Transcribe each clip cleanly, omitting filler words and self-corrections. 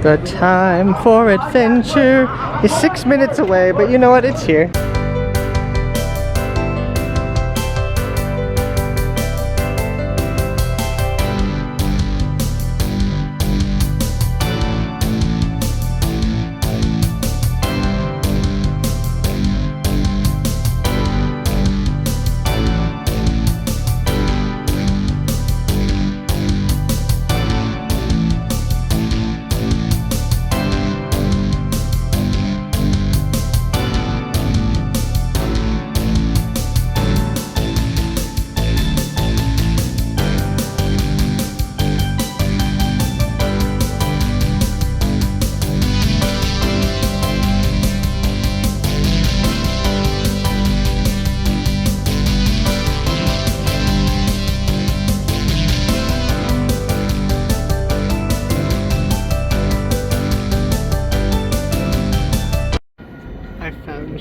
The time for adventure is 6 minutes away, but you know what? It's here.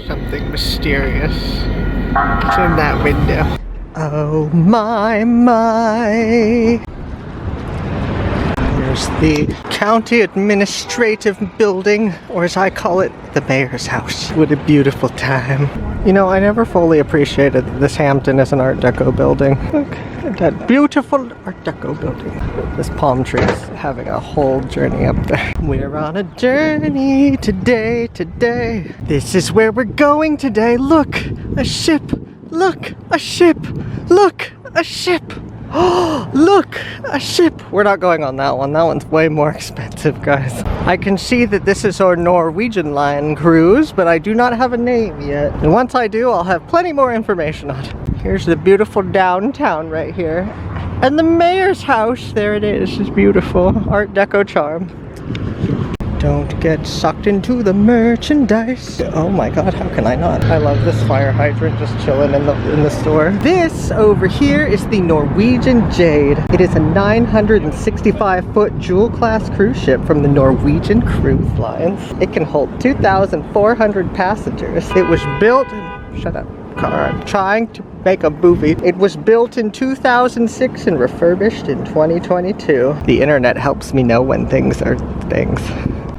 Something mysterious. It's in that window. Oh my. Here's the county administrative building, or as I call it, the mayor's house. What a beautiful time. You know, I never fully appreciated that this Hampton is an Art Deco building. Look at that beautiful Art Deco building. This palm tree is having a whole journey up there. We're on a journey today. This is where we're going today. Look, a ship. Look, a ship. Look, a ship. Oh, look, a ship. We're not going on that one. That one's way more expensive, guys. I can see that this is our Norwegian Line cruise, but I do not have a name yet. And once I do, I'll have plenty more information on it. Here's the beautiful downtown right here. And the mayor's house, there it is. It's beautiful. Art Deco charm. Don't get sucked into the merchandise. Oh my god, how can I not? I love this fire hydrant just chilling in the store. This over here is the Norwegian Jade. It is a 965-foot jewel-class cruise ship from the Norwegian Cruise Lines. It can hold 2,400 passengers. It was built... Shut up, car. I'm trying to make a movie. It was built in 2006 and refurbished in 2022. The internet helps me know when things are things.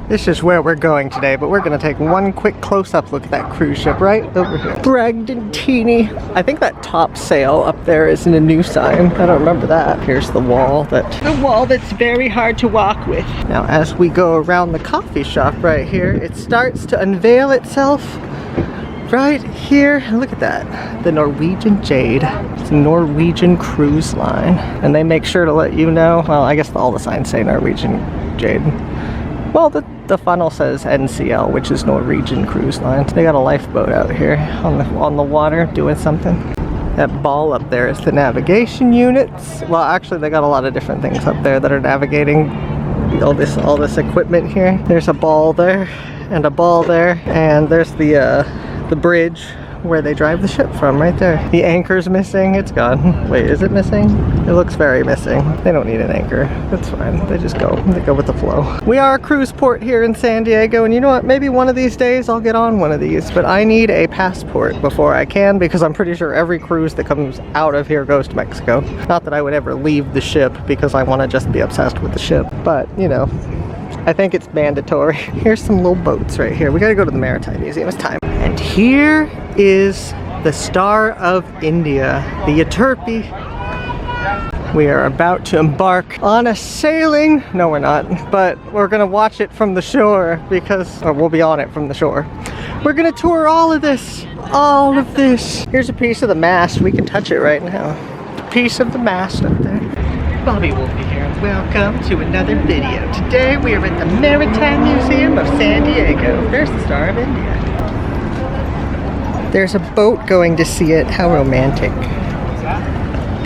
This is where we're going today, but we're gonna take one quick close-up look at that cruise ship right over here. Bragdon-Teeny. I think that top sail up there isn't a new sign. I don't remember that. Here's the wall that's very hard to walk with. Now, as we go around the coffee shop right here, it starts to unveil itself right here. Look at that. The Norwegian Jade. It's a Norwegian cruise line. And they make sure to let you know, well, I guess all the signs say Norwegian Jade. Well, the funnel says NCL, which is Norwegian Cruise Line. They got a lifeboat out here on the water doing something. That ball up there is the navigation units. Well, actually, they got a lot of different things up there that are navigating all this equipment here. There's a ball there, and a ball there, and there's the bridge where they drive the ship from right there. The anchor's missing. It's gone. Wait, is it missing? It looks very missing. They don't need an anchor. That's fine. They just go. They go with the flow. We are a cruise port here in San Diego, and you know what? Maybe one of these days I'll get on one of these, but I need a passport before I can, because I'm pretty sure every cruise that comes out of here goes to Mexico. Not that I would ever leave the ship, because I want to just be obsessed with the ship, but you know, I think it's mandatory. Here's some little boats right here. We gotta go to the Maritime Museum. It's time. And here is the Star of India, the Yaturpi. We are about to embark on a sailing. No, we're not, but we're gonna watch it from the shore because, or we'll be on it from the shore. We're gonna tour all of this. Here's a piece of the mast. We can touch it right now. A piece of the mast up there. BobbyWolfey here, and welcome to another video. Today we are at the Maritime Museum of San Diego. There's the Star of India. There's a boat going to see it. How romantic.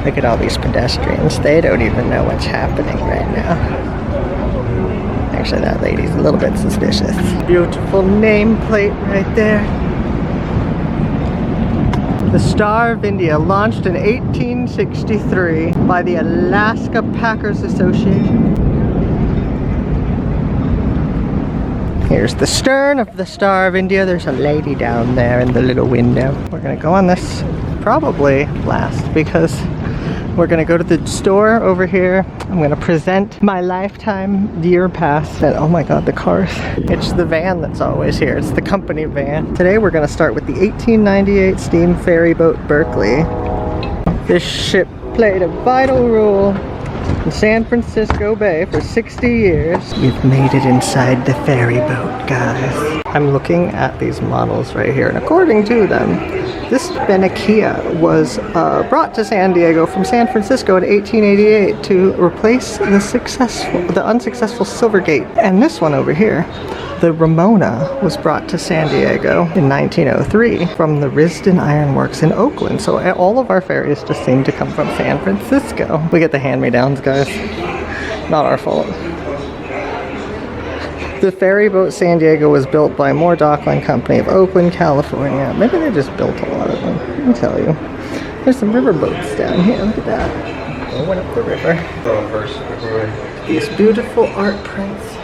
Look at all these pedestrians. They don't even know what's happening right now. Actually, that lady's a little bit suspicious. Beautiful nameplate right there. The Star of India, launched in 1863 by the Alaska Packers Association. Here's the stern of the Star of India. There's a lady down there in the little window. We're gonna go on this probably last because We're gonna go to the store over here. I'm gonna present my lifetime year pass. And oh my god, the cars. It's the van that's always here. It's the company van. Today we're gonna start with the 1898 steam ferry boat Berkeley. This ship played a vital role in San Francisco Bay for 60 years. We've made it inside the ferry boat, guys. I'm looking at these models right here, and according to them, this Benicia was brought to San Diego from San Francisco in 1888 to replace the unsuccessful Silvergate. And this one over here, the Ramona, was brought to San Diego in 1903 from the Risden Iron Works in Oakland. So all of our ferries just seem to come from San Francisco. We get the hand-me-downs, guys. Not our fault. The ferry boat San Diego was built by Moore Dockland Company of Oakland, California. Maybe they just built a lot of them. Let me tell you. There's some river boats down here. Look at that. Going up the river. These beautiful art prints.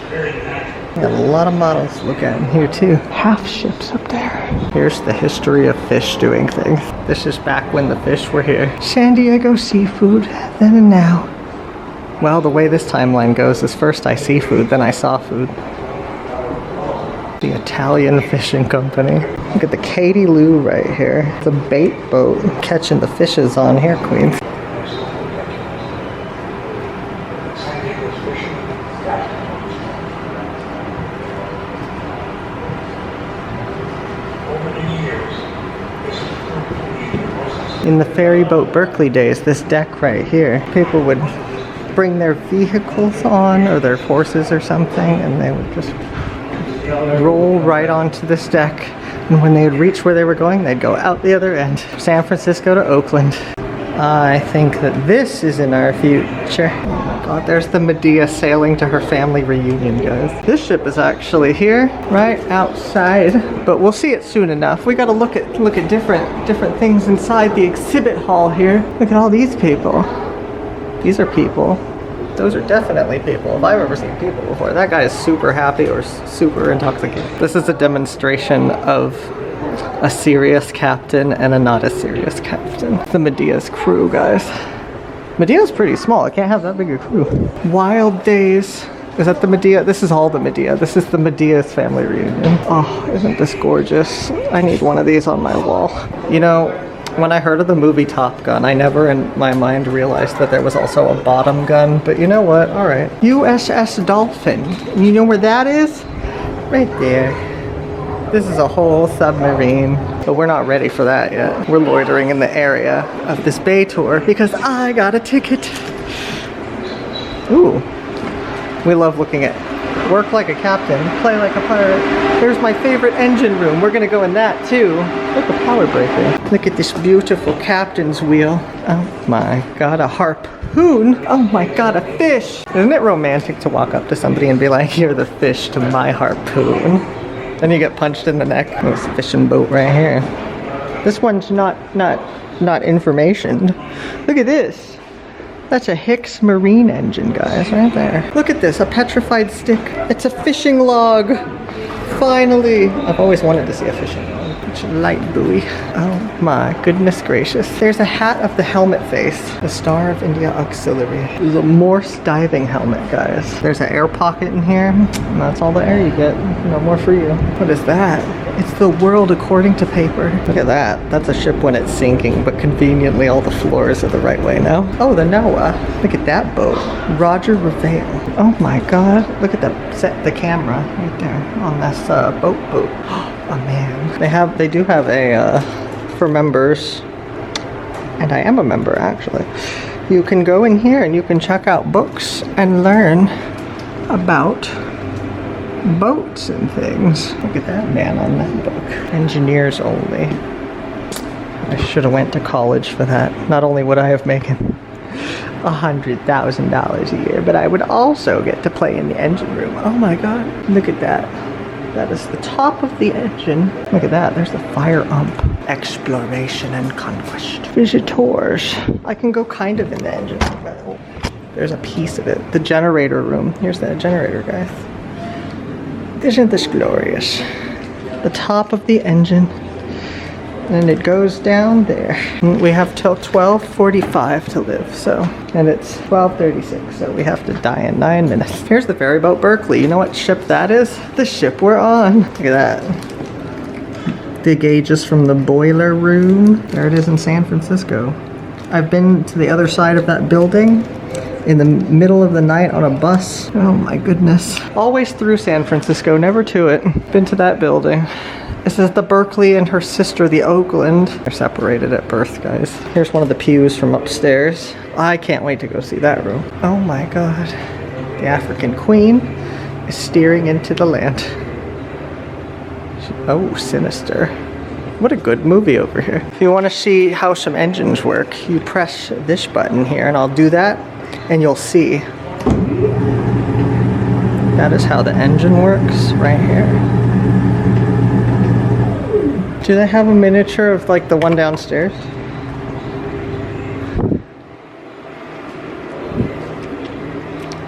Got a lot of models to look at in here too. Half ships up there. Here's the history of fish doing things. This is back when the fish were here. San Diego seafood, then and now. Well, the way this timeline goes is first I see food, then I saw food. The Italian Fishing Company. Look at the Katie Lou right here. It's a bait boat. Catching the fishes on here, queens. In the ferry boat Berkeley days, this deck right here, people would bring their vehicles on or their horses or something, and they would just roll right onto this deck, and when they would reach where they were going, they'd go out the other end. San Francisco to Oakland. I think that this is in our future. Oh my god, there's the Medea sailing to her family reunion, guys. This ship is actually here, right outside, but we'll see it soon enough. We gotta look at different things inside the exhibit hall here. Look at all these people. These are people. Those are definitely people. If I've ever seen people before. That guy is super happy or super intoxicated. This is a demonstration of a serious captain and a not as serious captain. The Medea's crew, guys. Medea's pretty small. It can't have that big a crew. Wild Days. Is that the Medea? This is all the Medea. This is the Medea's family reunion. Oh, isn't this gorgeous? I need one of these on my wall. You know, when I heard of the movie Top Gun, I never in my mind realized that there was also a bottom gun, but you know what? All right. USS Dolphin. You know where that is? Right there. This is a whole submarine, but we're not ready for that yet. We're loitering in the area of this bay tour because I got a ticket. Ooh. We love looking at work like a captain, play like a pirate. There's my favorite engine room. We're gonna go in that too. Look, a power breaker. Look at this beautiful captain's wheel. Oh my god, a harpoon. Oh my god, a fish. Isn't it romantic to walk up to somebody and be like, you're the fish to my harpoon? Then you get punched in the neck. This fishing boat right here. This one's not information. Look at this. That's a Hicks marine engine, guys, right there. Look at this, a petrified stick. It's a fishing log. Finally. I've always wanted to see a fishing log. It's a light buoy. Oh my goodness gracious. There's a hat of the helmet face. The Star of India Auxiliary. There's a Morse diving helmet, guys. There's an air pocket in here. And that's all the air you get. No more for you. What is that? It's the world according to paper. Look at that. That's a ship when it's sinking, but conveniently all the floors are the right way now. Oh, the Noah. Look at that boat. Roger Revale. Oh my god. Look at the camera right there on this boat. Oh man. They do have a for members, and I am a member actually. You can go in here and you can check out books and learn about boats and things. Look at that man on that book. Engineers only. I should have went to college for that. Not only would I have making $100,000 a year, but I would also get to play in the engine room. Oh my god. Look at that. That is the top of the engine. Look at that. There's the fire ump. Exploration and conquest. Visitors. I can go kind of in the engine room. Oh, there's a piece of it. The generator room. Here's that generator, guys. Isn't this glorious? The top of the engine. and it goes down there. We have till 12:45 to live, so, and it's 12:36, so we have to die in 9 minutes. Here's the ferry boat Berkeley. You know what ship that is? The ship we're on. Look at that. The gauges from the boiler room. There it is in San Francisco. I've been to the other side of that building in the middle of the night on a bus. Oh my goodness. Always through San Francisco, never to it. Been to that building. This is the Berkeley and her sister, the Oakland. They're separated at birth, guys. Here's one of the pews from upstairs. I can't wait to go see that room. Oh my God. The African Queen is steering into the land. Oh, sinister. What a good movie over here. If you want to see how some engines work, you press this button here, and I'll do that, and you'll see. That is how the engine works, right here. Do they have a miniature of like the one downstairs?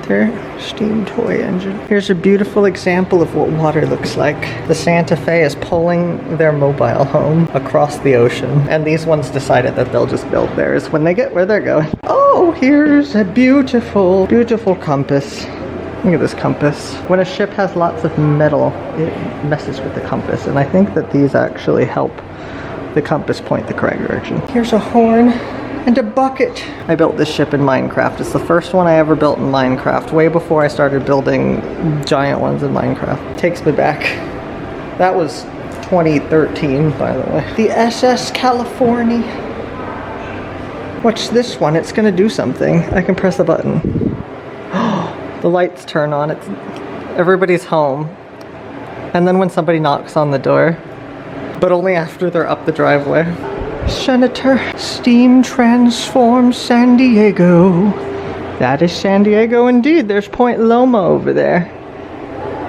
Their steam toy engine. Here's a beautiful example of what water looks like. The Santa Fe is pulling their mobile home across the ocean, and these ones decided that they'll just build theirs when they get where they're going. Oh, here's a beautiful, beautiful compass. Look at this compass. When a ship has lots of metal, it messes with the compass, and I think that these actually help the compass point the correct direction. Here's a horn and a bucket. I built this ship in Minecraft. It's the first one I ever built in Minecraft, way before I started building giant ones in Minecraft. Takes me back. That was 2013, by the way. The SS California. Watch this one, it's gonna do something. I can press a button. The lights turn on, everybody's home. And then when somebody knocks on the door, but only after they're up the driveway. Senator, steam transforms San Diego. That is San Diego indeed. There's Point Loma over there.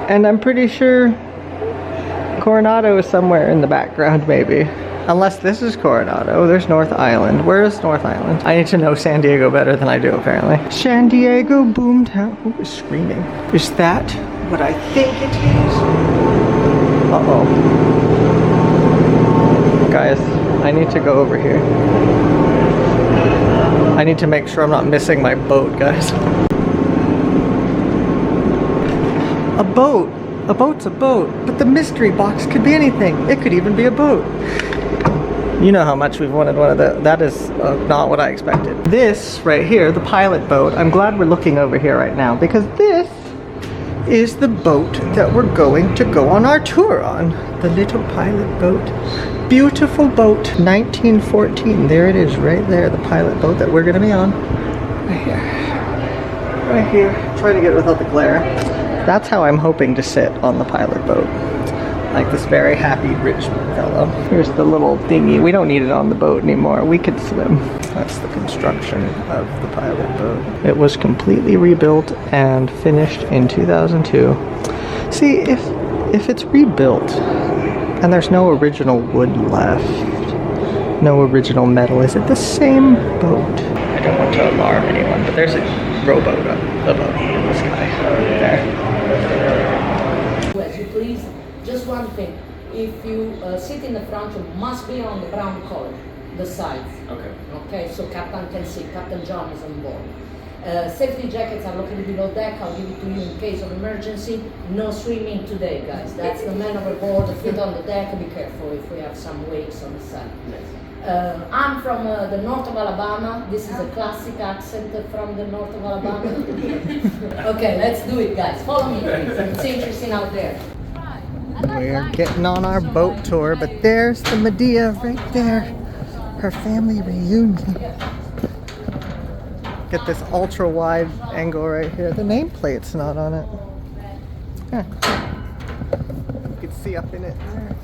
And I'm pretty sure Coronado is somewhere in the background, maybe. Unless this is Coronado. There's North Island. Where is North Island? I need to know San Diego better than I do, apparently. San Diego boomtown. Who is screaming? Is that what I think it is? Uh-oh. Guys, I need to go over here. I need to make sure I'm not missing my boat, guys. A boat. A boat's a boat. But the mystery box could be anything. It could even be a boat. You know how much we've wanted one of the. That is not what I expected. This right here, the pilot boat, I'm glad we're looking over here right now, because this is the boat that we're going to go on our tour on. The little pilot boat. Beautiful boat, 1914. There it is, right there, the pilot boat that we're gonna be on. Right here. Right here. Try to get it without the glare. That's how I'm hoping to sit on the pilot boat. Like this very happy rich fellow. Here's the little dinghy. We don't need it on the boat anymore. We could swim. That's the construction of the pilot boat. It was completely rebuilt and finished in 2002. See, if it's rebuilt and there's no original wood left, no original metal, is it the same boat? I don't want to alarm anyone, but there's a rowboat up above in the sky there. As you please. Just one thing, if you sit in the front, you must be on the brown color, the sides. Okay. Okay, so Captain can see, Captain John is on board. Safety jackets are located below deck. I'll give it to you in case of emergency. No swimming today, guys. That's the man overboard, the feet on the deck. Be careful if we have some waves on the side. I'm from the north of Alabama. This is a classic accent from the north of Alabama. Okay, let's do it, guys. Follow me, please. It's interesting out there. We're getting on our boat tour, but there's the Medea right there. Her family reunion. Get this ultra wide angle right here. The nameplate's not on it. Huh. You can see up in it there.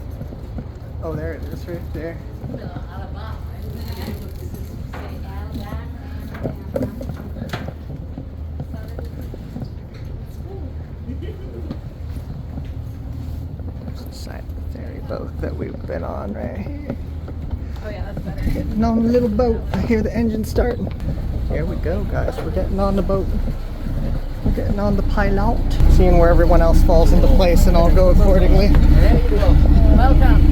Oh, there it is right there. Boat that we've been on right here. Oh yeah, that's better. Getting on the little boat. I hear the engine starting. Here we go, guys. We're getting on the boat. We're getting on the pilot. Seeing where everyone else falls into place, and I'll go accordingly. There you go. Welcome.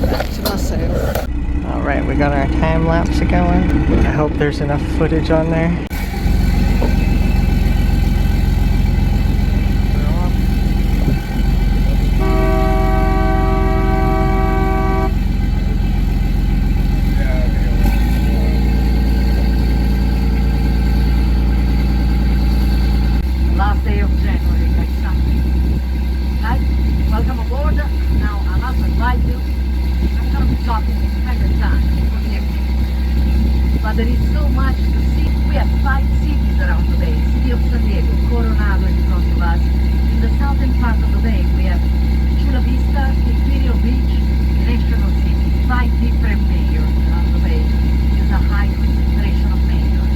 back to the sail. Alright, we got our time lapse going. I hope there's enough footage on there. Last day of January, like something. Guys, welcome aboard. Now I must advise you, I'm gonna be talking kind of time for the activity. But there is so much to see. We have 5 cities around the bay. City of San Diego, Coronado in front of us. In the southern part of the bay we have Chula Vista, Imperial Beach, National City. 5 different mayors around the bay. There's a high concentration of mayors.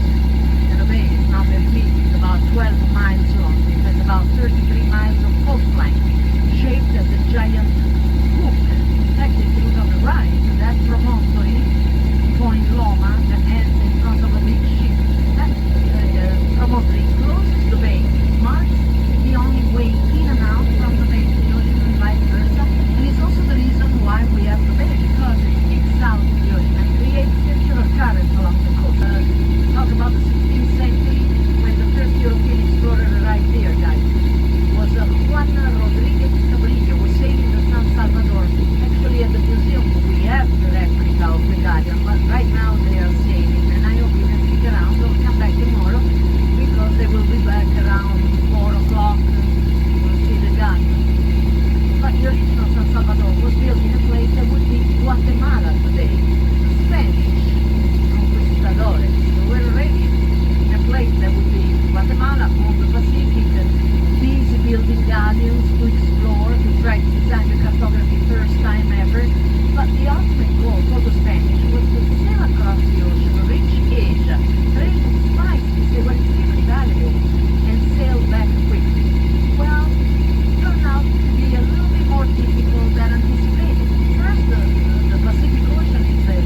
And the bay is not very big. It's about 12 miles long. It has about 33 miles of coastline, shaped as a giant hook. In fact, if you look on the right, that promontory, Point Loma, that ends in front of a big ship, that promontory closes the bay, marks the only way in and out from the bay to the ocean and vice versa. And it's also the reason why we have the bay, because it kicks out the ocean and creates circular currents along the coast. Talk about the 16th century, when the first European explorer arrived there, guys. Was Juan Rodriguez Cabrilla, was sailing the San Salvador. Actually, at the museum we have the replica of the galleon, but right now they are sailing, and I hope you can stick around. They'll come back tomorrow because they will be back around 4 o'clock to see the galleon. But the original San Salvador was built in a place that would be Guatemala today. The Spanish conquistadores were already in a place that would be Guatemala on the Pacific, busy building galleons to explore, to try to design the cartography first time ever. But the ultimate goal for the Spanish was to sail across the ocean, reach Asia, trade in spices, they were extremely valuable, and sail back quickly. Well, it turned out to be a little bit more difficult than anticipated. First, the Pacific Ocean is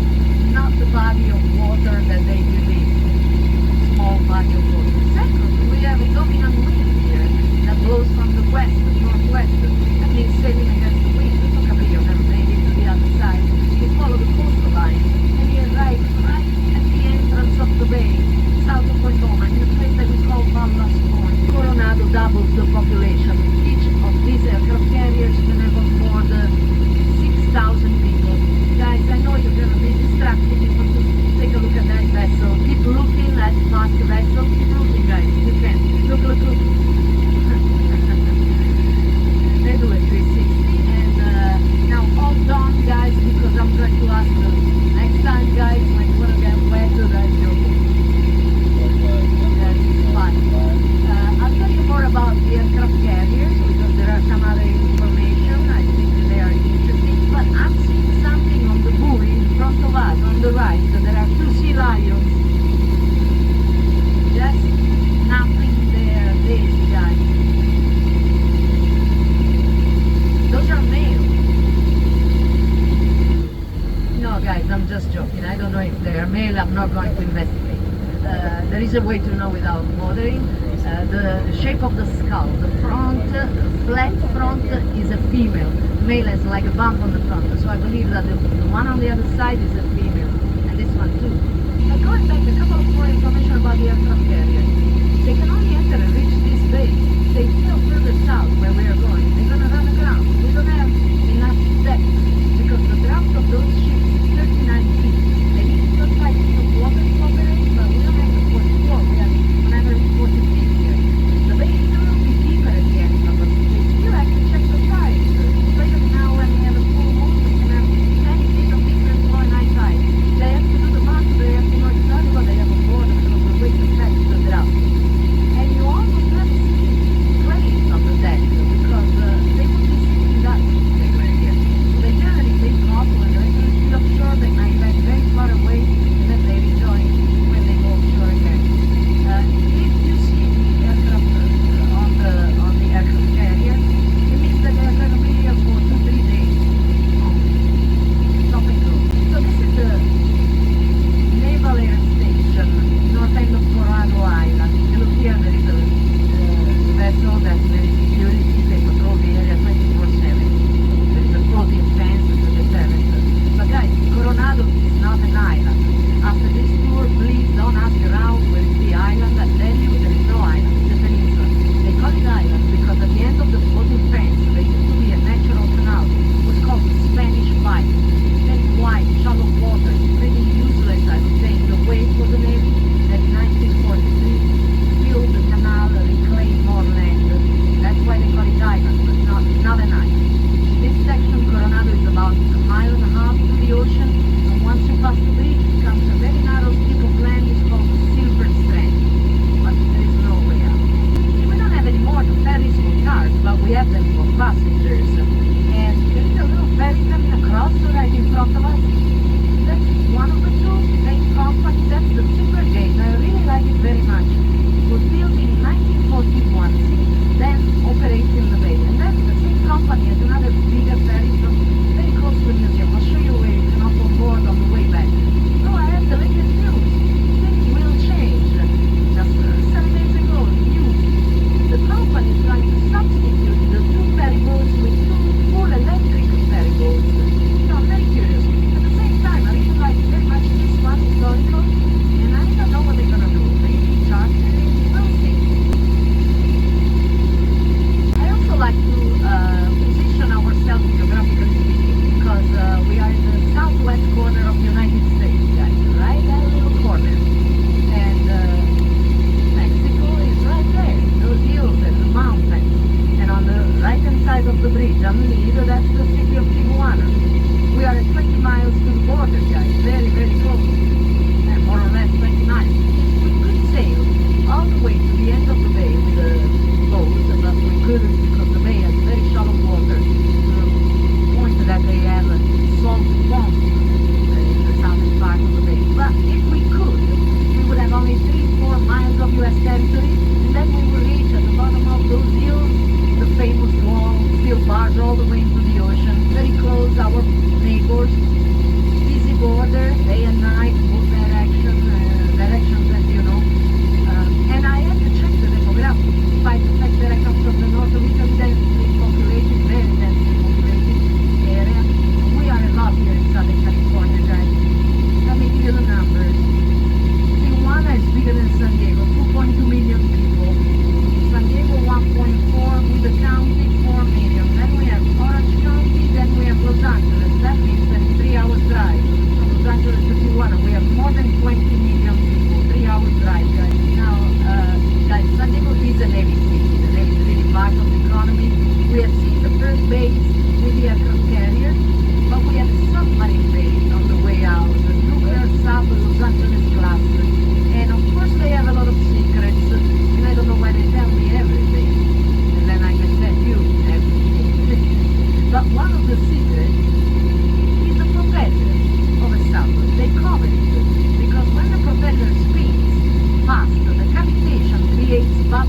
not the body of water that they believe, small body of water. Second, we have a dominant wind here that blows from the west, the northwest. That means sailing against the wind. So Cabrillo never made it to the other side. He followed the coastal line and he arrived right at the entrance of the bay, south of Point Loma, in a place that we call Ballast Point. Coronado doubles the population. Each of these aircraft carriers can have on board 6,000 people. Guys, I know you're going to be distracted. You want to take a look at that vessel. Keep looking at past the vessel. Keep looking, guys. You can. Look, look, look. They do a 360, and now all done, guys, because I'm going to ask them next time, guys, when you want to get wet, that's your book. That's fine. I'll tell you more about the aircraft carriers because there are some other information. I think they are interesting, but I'm seeing something on the buoy in front of us, on the right. So there are 2 sea lions. Just nothing there, lazy guys. Those are male. No, guys, I'm just joking. I don't know if they are male. I'm not going to investigate. There is a way to know without bothering. The shape of the skull, the front, flat front is a female. Male has like a bump on the front. So I believe that the one on the other side is a female. And this one too. Now going back, a couple of more information about the aircraft carriers. They can only enter and reach this bay. They sail further south where we are going. They're going to run aground. We don't have enough depth because the draft of those ships is 39 feet. They need 35 feet of water to operate, but we don't have the 44. We have 140 feet here. The bay is a little bit deeper at the end of the sea. They still have to check the tides. Especially now when we have a full moon, we can have 10 feet of difference low and high tide. They have to do the math, they have to know exactly what they have on board because of the weight effect of the draft.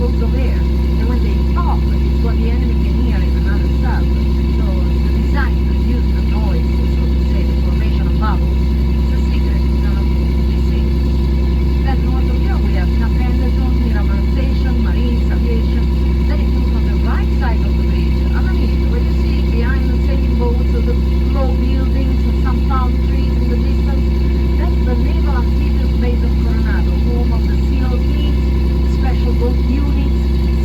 float of air. And when they pop, it's what the enemy can hear in another sub. So the design to reduce the noise, so to say, the formation of bubbles, it's a secret. None of you see. Then north of here we have Capendaton, Miramar Station, Marines, Aviation. Then if you look on the right side of the bridge, underneath, where you see behind the sailing boats, the low buildings, some palm trees in the distance, that's the Naval Amphibious Base of Coronado, home of the SEAL teams, special boat units,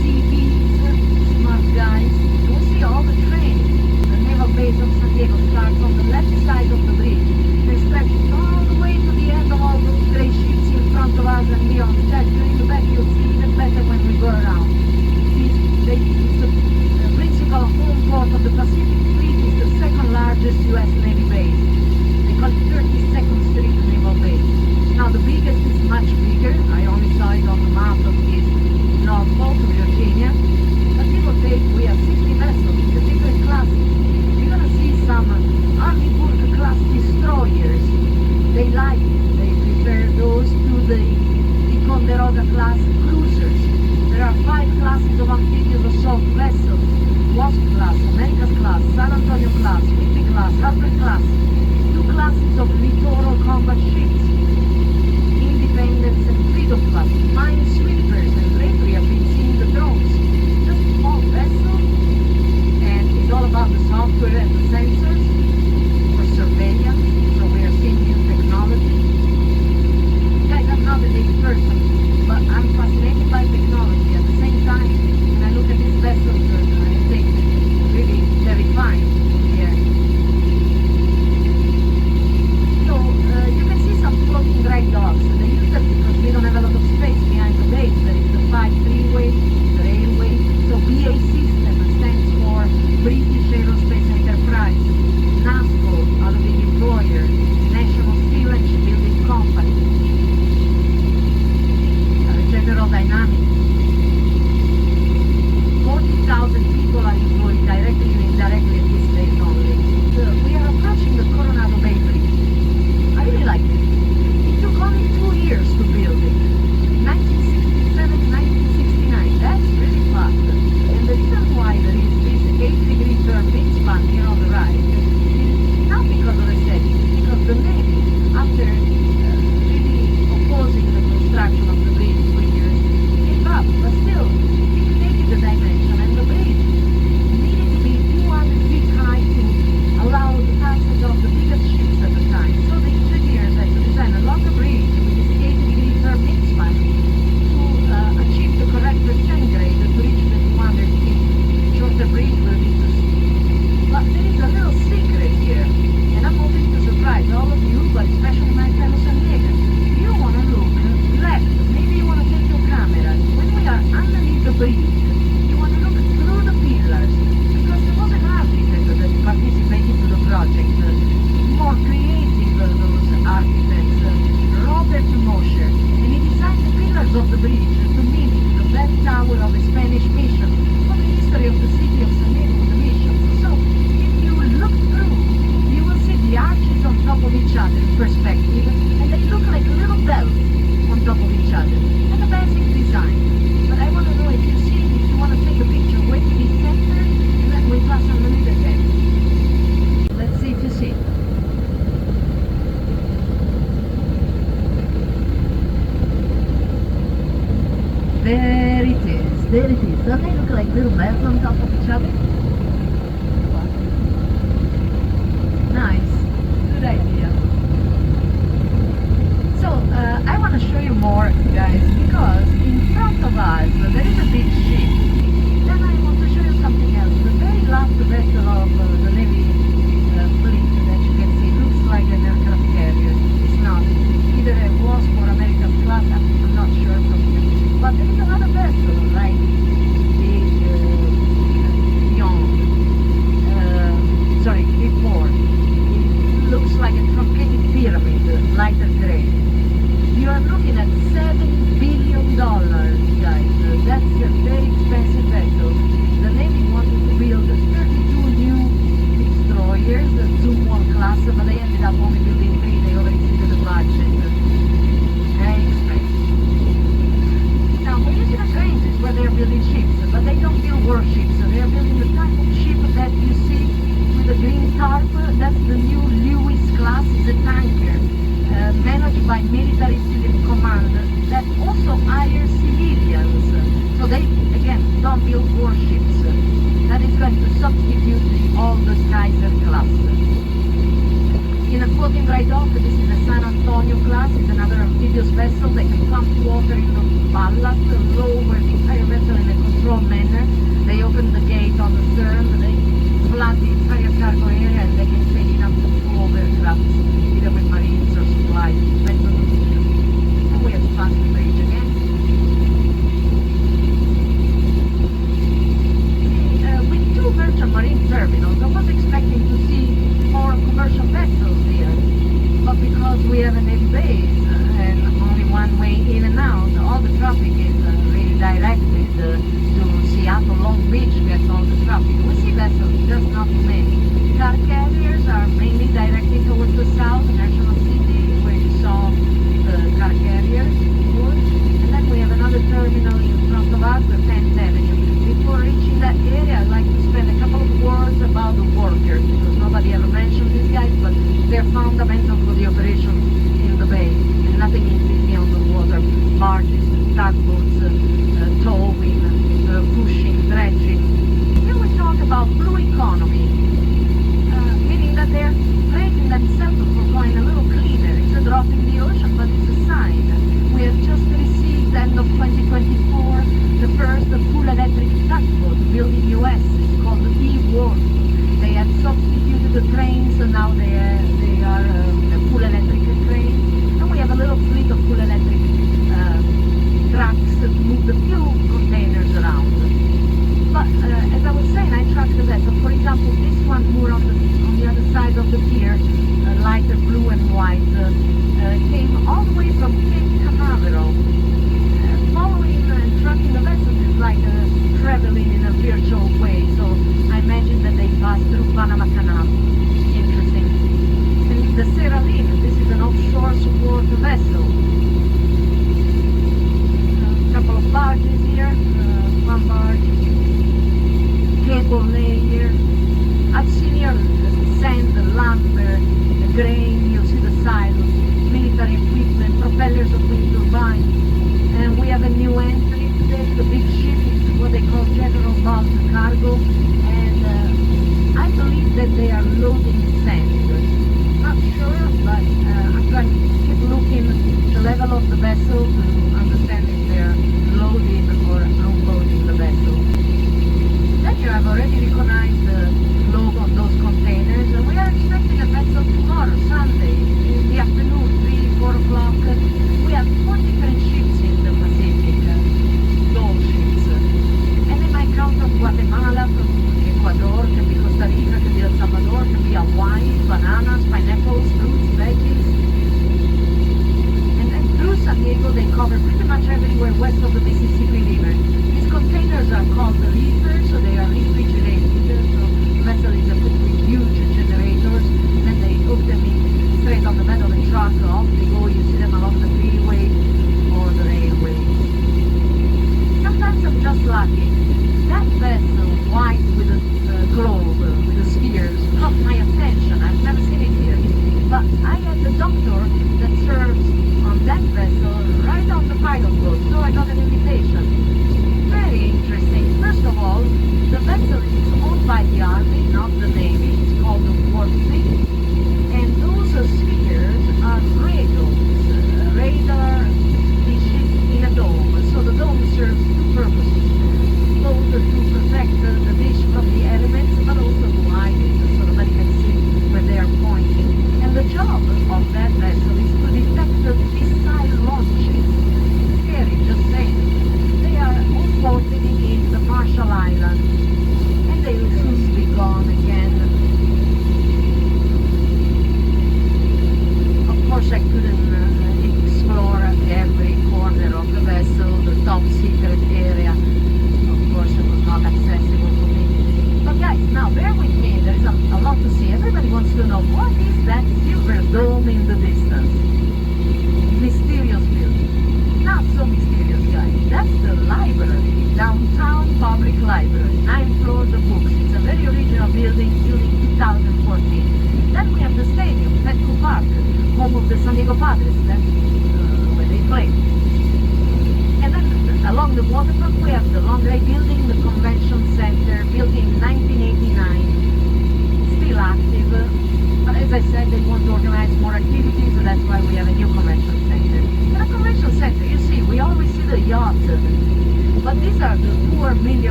CVs, smart guys. You will see all the training. The Naval Base of San Diego starts on the left side of the bridge and stretches all the way to the end of all those gray ships in front of us and beyond. That in the back you'll see even better when we go around. It's the principal home port of the Pacific Fleet. Is the second largest U.S. Navy base. They call it 32nd Street Naval Base. Now the biggest is much bigger. I only saw it on the map of this Norfolk, Virginia. But give or take, we have 60 vessels in the different classes. You're gonna see some Army Burke class destroyers. They like it. They prefer those to the Ticonderoga class cruisers. There are 5 classes of amphibious assault vessels. Wasp class, America's class, San Antonio class, Whitney class, Harper class. 2 classes of littoral combat ships. Independence and Freedom class, minesweepers, and lately have been seeing the drones. Just small vessels, and it's all about the software and the sensors for surveillance, so we are seeing new technology. Guys, I'm not a Navy person, but I'm fascinated by technology. At the same time, when I look at these vessels, I think it's really terrifying here. So, you can see some floating dry docks. They use them because we don't have a lot of space behind the base. There is the 5 freeway, the railway. So BA system stands for British Aerospace Enterprise. NASCO, other big employer. National Steel and Shipbuilding Company. General Dynamics. 40,000 people are employed directly and indirectly at this base only. We are approaching the Coronado Bay Bridge. I really like it. It took only 2 years to build it. 1967 to 1969. That's really fast. And the reason why there is this 8-degree turn wingspan here on the right is not because of aesthetics, it's because the Navy, after really opposing the construction of the bridge for years, gave up. But still, it created the dimension, and the bridge needed to be 200 feet high to allow the passage of the biggest ships at the time. So the engineers had to design a longer bridge with this 80-degree turn wingspan to achieve the correct percent grade to reach the 200 feet. Shorter bridge will be too steep. But there is a little secret here, and I'm hoping to surprise all of you, but especially my fellow San Diego. You want to look left. Maybe you want to take your camera. When we are underneath the bridge, you want to look through the pillars, because there was an architect that participated to the project, more creative those architects, Robert Mosher, and he designed the pillars of the bridge to mimic the bell tower of a Spanish mission, for the history of the city of San Diego with the mission. So, if you look through, you will see the arches on top of each other in perspective, and they look like little bells on top of each other, and a basic design. But I want to know if you see, if you want to take a picture, wait to be centered, and then we pass on the middle again. Let's see if you see. There it is, there it is. Don't they look like little bells on top of each other? Nice, good idea. So, I want to show you more, guys, because in front of us, there is a big ship. Then I want to show you something else. The very last vessel of the Navy fleet that you can see looks like an aircraft carrier. It's not. Either a Wasp or America's class, I'm not sure from here. But there is another vessel, like the Beyond. German-built warships that is going to substitute all the Kaiser class. In a floating right off, this is the San Antonio class. It's another amphibious vessel. They can pump water in the ballast, lower the entire vessel in a controlled manner. They open the gate on the stern, they flood the entire cargo area, and they can take in up to 2 overcrafts, either with marines or supplies, depends on the mission. And we have fast bridge again. With 2 merchant marine terminals, I was expecting to see more commercial vessels here, but because we have a navy base and only one way in and out, all the traffic is really directed to Seattle, Long Beach gets all the traffic. We see vessels, just not too many. Car carriers are mainly directed towards the south, National City, where you saw the car carriers before. And then we have another terminal in front of us, the 10th Avenue. Before reaching that area, I'd like to spend a couple of words about the workers, because nobody ever mentioned these guys, but they're fundamental for the operation in the bay. And nothing is beyond the water. Barges, tugboats, towing, pushing, dredging. Here we talk about blue economy, meaning that they're rating themselves for going a little cleaner. It's a drop in the ocean, but it's a sign. We have just received, end of 2024, the first full electric tugboat built in US. It's called the E-World. They have substituted the trains, so now they are full electric trains. And we have a little fleet of full electric trucks to move the fuel containers around. But as I was saying, I tracked the vessel. For example, this one more on the other side of the pier, lighter blue and white, came all the way from Cape Canaveral. Following and tracking the vessels is like traveling in a virtual way. So I imagine that they passed through Panama Canal. Interesting. And the Sierra Leone, this is an offshore support vessel. Couple of barges here, one barge, cable lay here. I've seen here sand, lumber, grain, you'll see the silos, military equipment, propellers of wind turbines. And we have a new entry today, the big ship, it's what they call general bulk cargo. And I believe that they are loading sand. Not sure, but I'm going to keep looking the level of the vessel to understand if they're loading or unloading the vessel. Then you have already recognized the logo on those containers. We are expecting a vessel tomorrow, Sunday, in the afternoon, 3-4 o'clock. We have 4 different ships in the Pacific, those ships. And they might come from Guatemala, from Ecuador, can be Costa Rica, can be El Salvador, can be Hawaii, bananas, pineapples, fruits, veggies. And then through San Diego, they cover pretty much everywhere west of the Mississippi River. These containers are called the reefers, so they are refrigerated. So the vessel is equipped with huge generators, and then they hook them in straight on the bed of the truck. Off they go, you see them along the freeway or the railway. Sometimes I'm just lucky. That vessel, white with a globe, with the spheres, caught my attention. I've never seen it here. But I had the doctor that serves on that vessel right on the pilot boat, so I got an invitation. Very interesting. First of all, the vessel is owned by the Army, not the Navy. It's called the Portside. And those spheres are radar dishes in a dome. So the dome serves 2 purposes. Both to protect the dish from the elements, but also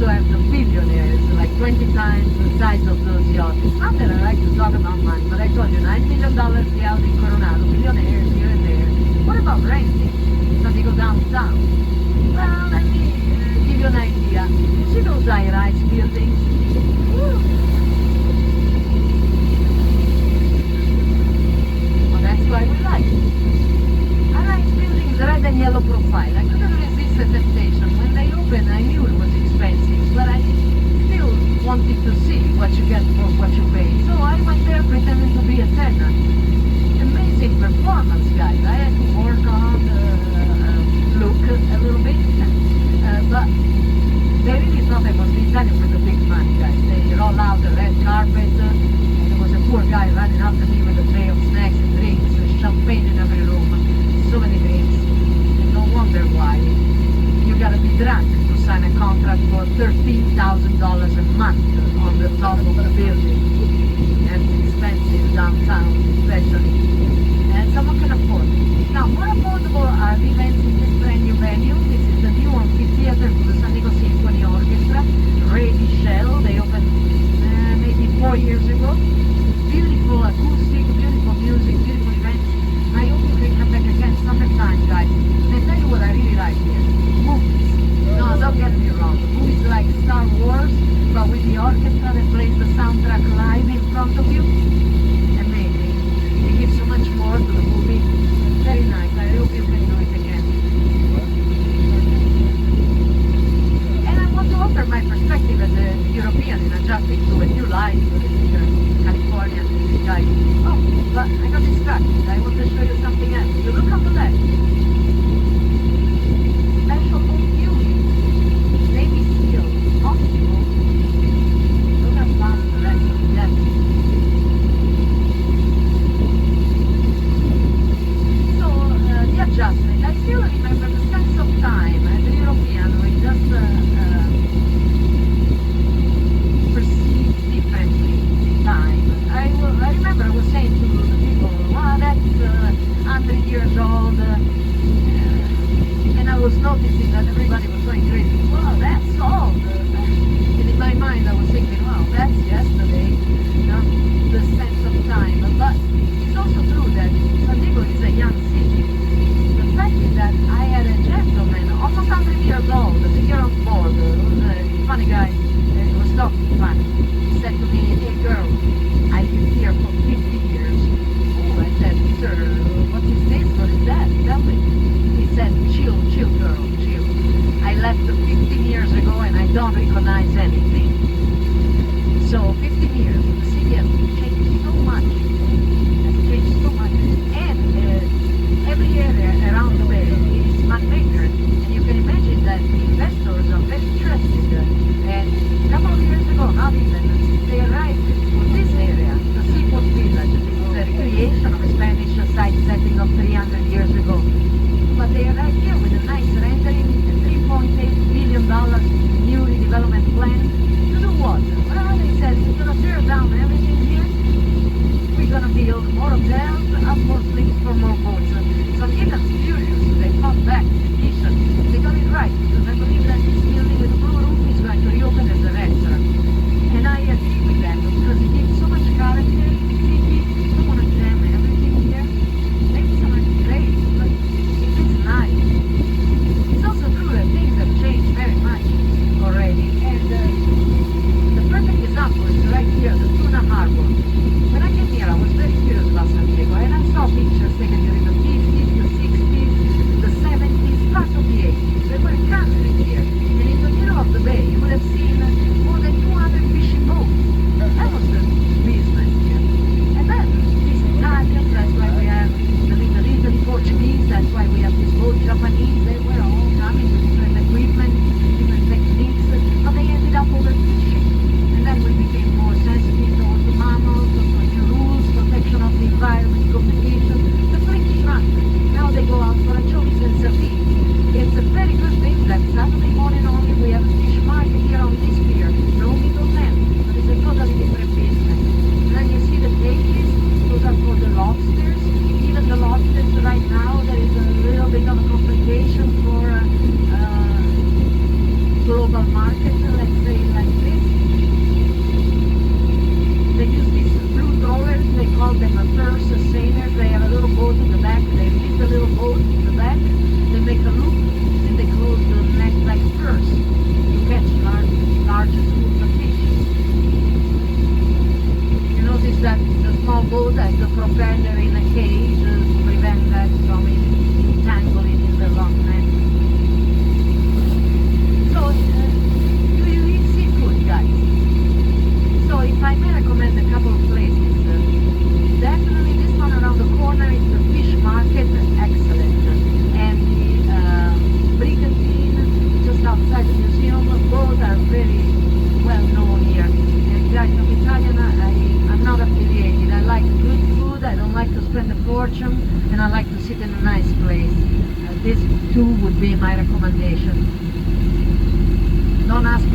also have the billionaires, like 20 times the size of those yachts. Not that I like to talk about money, but I told you, $9 million yacht in Coronado, billionaires here and there. What about renting? So they go downtown. Well, let me give you an idea. You see those high-rise buildings? Woo. Well, that's why we like it. High-rise buildings, red and yellow profile. I couldn't resist the temptation. When they opened, I knew it was expensive, but I still wanted to see what you get for what you pay. So I went there pretending to be a tenant. Amazing performance, guys. I had to work on the look a little bit, but they really thought I was the Italian with the big money, guys. They roll out the red carpet, and there was a poor guy running after me with a tray of snacks and drinks, champagne in every room, so many drinks. And no wonder why. You gotta be drunk to sign a contract for $13,000 a month on the top of the building. And it's expensive downtown, especially. And someone can afford it. Now, more affordable are the events in this brand new venue. This is the new amphitheater for the San Diego Symphony Orchestra. Ready Shell. They opened maybe 4 years ago. Beautiful acoustic, beautiful music, beautiful events. I hope you can come back again summertime, guys. And I tell you what I really like here. Movies. No, don't get me wrong. Movies like Star Wars, but with the orchestra that plays the soundtrack live in front of you. Amazing. It gives so much more to the movie. Very nice. I hope you can do it again. And I want to offer my perspective as a European in adjusting to a new life here in California. Guys. Oh, but I got distracted. I want to show you something else. You look on the left. Special home viewing. Navy SEAL. Hospital. Look at past the rest of the left. So, the adjustment. I still remember the sense of time. As a European, we just perceive differently time. I remember I was saying to the people, wow, that's 100 years old. And I was noticing that everybody was going crazy. Wow, that's old. And in my mind I was thinking, wow, that's yesterday. You know, the sense of time. But it's also true that San Diego is a young city. The fact is that I had a gentleman, almost 100 years old, here on board. It was a funny guy. He was talking funny. He said to me, hey girl, I live here for 50 years. Oh, I said, sir, what is this? What is that? Tell me. He said, chill, girl, chill. I left 15 years ago and I don't recognize anything. So 15 years, the city has changed so much. And every area around the bay is man-made. And you can imagine that the investors are very interested. And a couple of years ago, not even, they arrived to this area, the Seaport Village. This is a recreation of a Spanish site setting of 300 years ago. But they arrived here with a nice rendering, a $3.8 billion new redevelopment plan,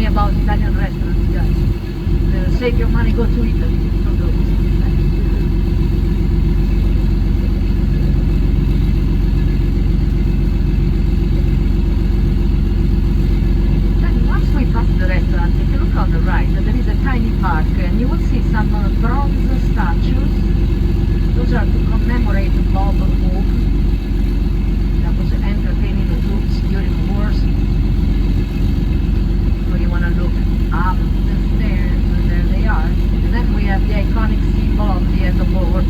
me about Italian restaurants, guys. Save your money, go to Italy. Don't go to once we pass the restaurant, if you look on the right, there is a tiny park and you will see some bronze statues. Those are to commemorate Bob Wolfey, that was entertaining the troops during wars. So you want to look up the stairs, and there they are. And then we have the iconic symbol of the end of World War II,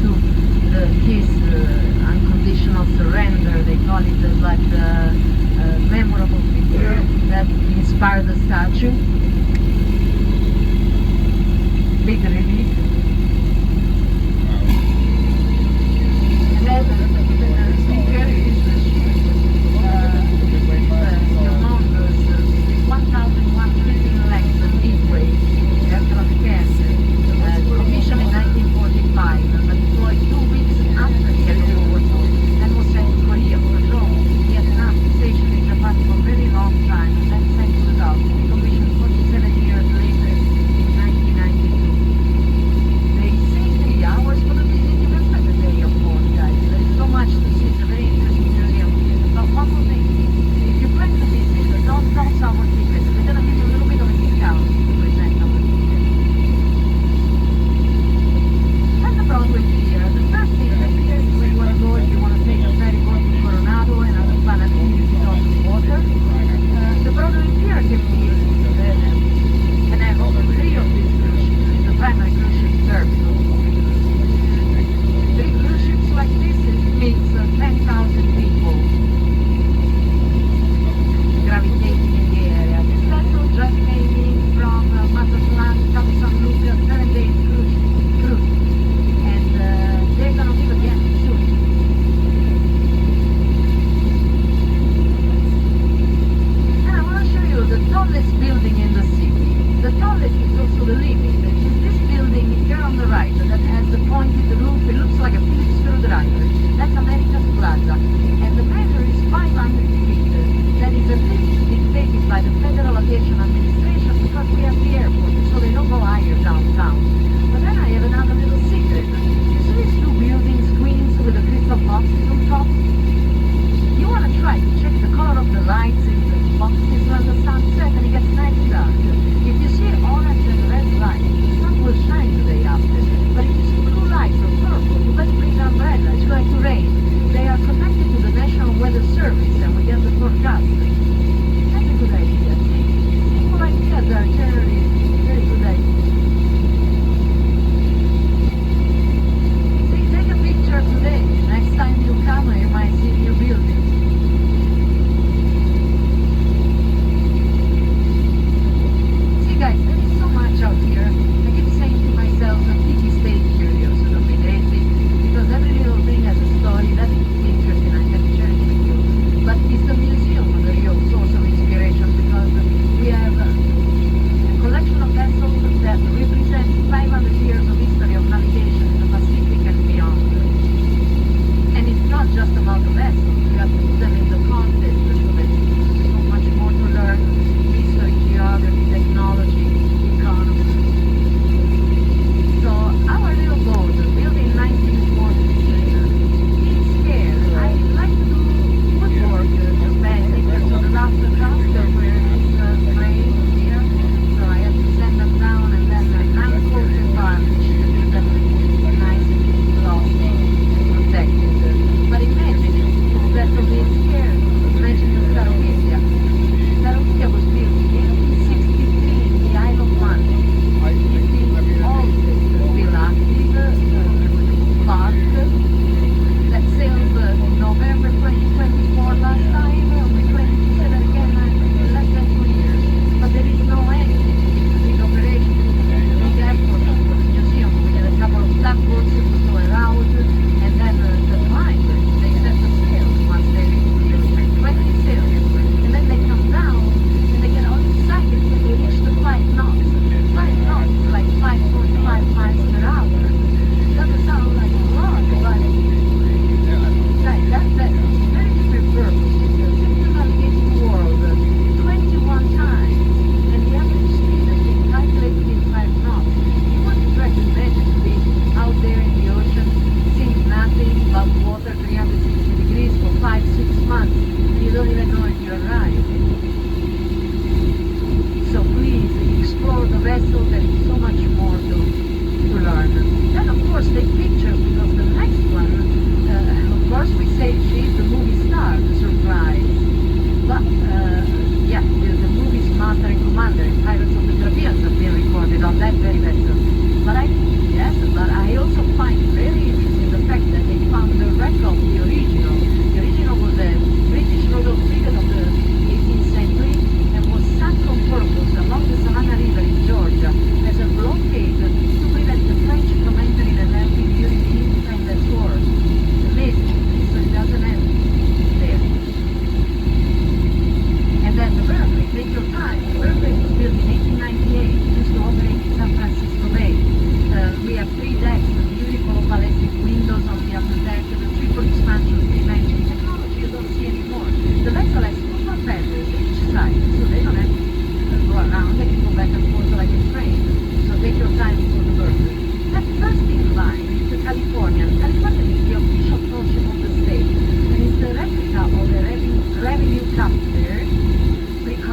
his unconditional surrender, they call it, but memorable figure that inspired the statue. Big relief. And then the speaker is the humongous 1,100 legs midway aircraft carrier, commissioned in 1945, but deployed 2 weeks after the end of World War II, then was sent to Korea, Vietnam, stationed in Japan for a very long time, and then sent to the Gulf, commissioned 48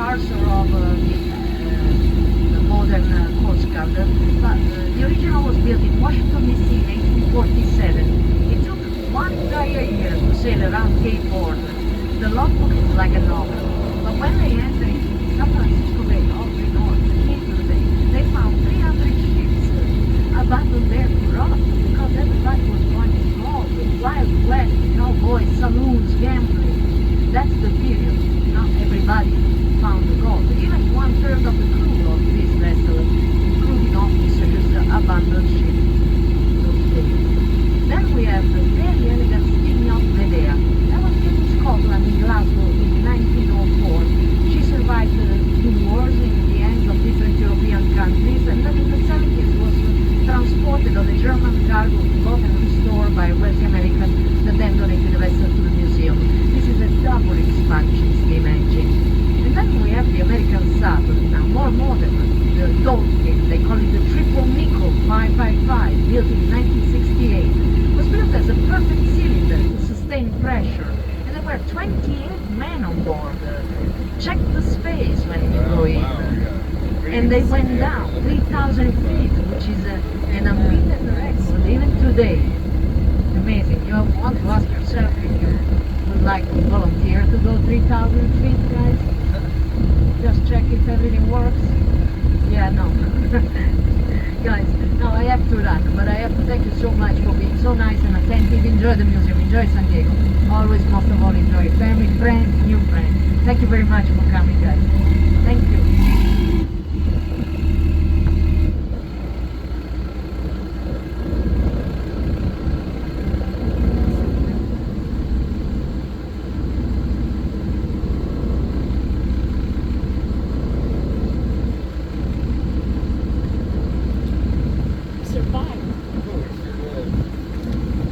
precursor of the modern Coast Guard. But the original was built in Washington, D.C. in 1847. It took 1 entire year to sail around Cape Horn. The logbook is like a novel. But when they entered San Francisco Bay, all the way north, into the bay, they found 300 ships abandoned there to rot because everybody was going to golf, Wild West, cowboys, saloons, gambling. That's the period. Not everybody found the gold. Even 1/3 of the crew of this vessel, including officers, abandoned ship those days. Then we have the very elegant Yacht Medea. That was built in Scotland, in Glasgow, in 1904. She survived the wars in the hands of different European countries, and then in the 70s was transported on a German cargo, bought and restored by a wealthy American that then donated the vessel to the museum. This is a double expansion steam engine. And then we have the American Saturn, now more modern, the Dolphin. They call it the Triple Nickel 555, built in 1968. It was built as a perfect cylinder to sustain pressure. And there were 28 men on board. Check the space when you go in. And they went down 3,000 feet, which is an unbeaten record even today. Amazing. You want to ask yourself if you would like to volunteer to go 3,000 feet, guys? Just check if everything works. Yeah, no. Guys, no, I have to run, but I have to thank you so much for being so nice and attentive. Enjoy the museum, enjoy San Diego. Always, most of all, enjoy family, friends, new friends. Thank you very much for coming, guys. Thank you.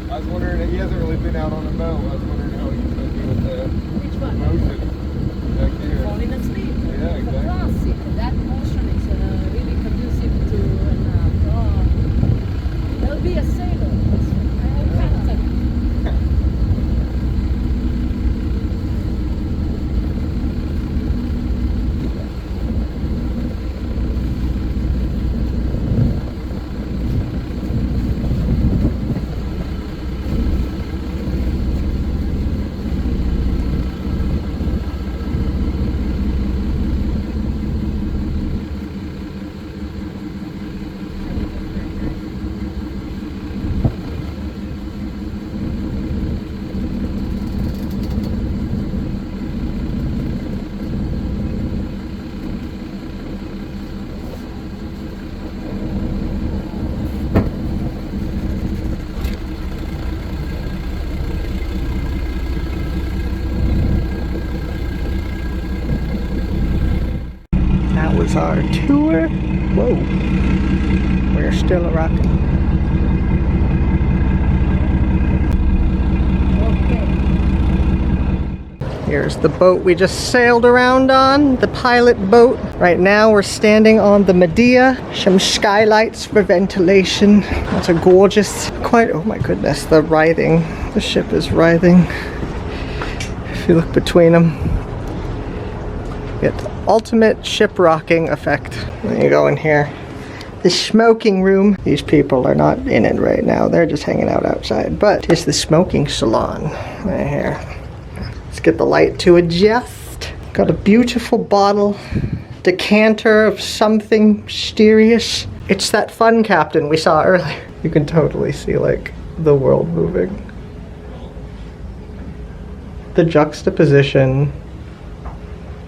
I was wondering, he hasn't really been out on a boat. I was wondering how he's going to do with the Which one? motion back here. Falling asleep. Yeah, It's a exactly. classic. That motion is really conducive to It'll be a sailor. I captain. That was our tour. Whoa. We're still rocking. Here's the boat we just sailed around on, the pilot boat. Right now we're standing on the Medea. Some skylights for ventilation. That's a gorgeous, oh my goodness, the writhing. The ship is writhing. If you look between them, you get the ultimate ship rocking effect. Then you go in here. The smoking room. These people are not in it right now. They're just hanging out outside. But it's the smoking salon right here. Let's get the light to adjust. Got a beautiful bottle, decanter of something mysterious. It's that fun captain we saw earlier. You can totally see like the world moving. The juxtaposition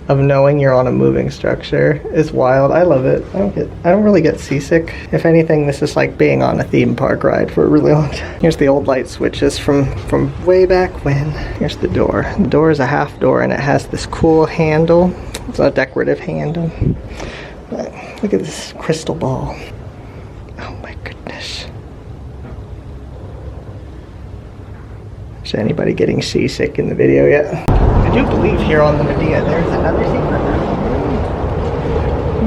of knowing you're on a moving structure is wild. I love it. I don't really get seasick. If anything, this is like being on a theme park ride for a really long time. Here's the old light switches from way back when. Here's the door. The door is a half door and it has this cool handle. It's a decorative handle. But look at this crystal ball. Oh my goodness. Is anybody getting seasick in the video yet? I do believe here on the Medea there's another secret room.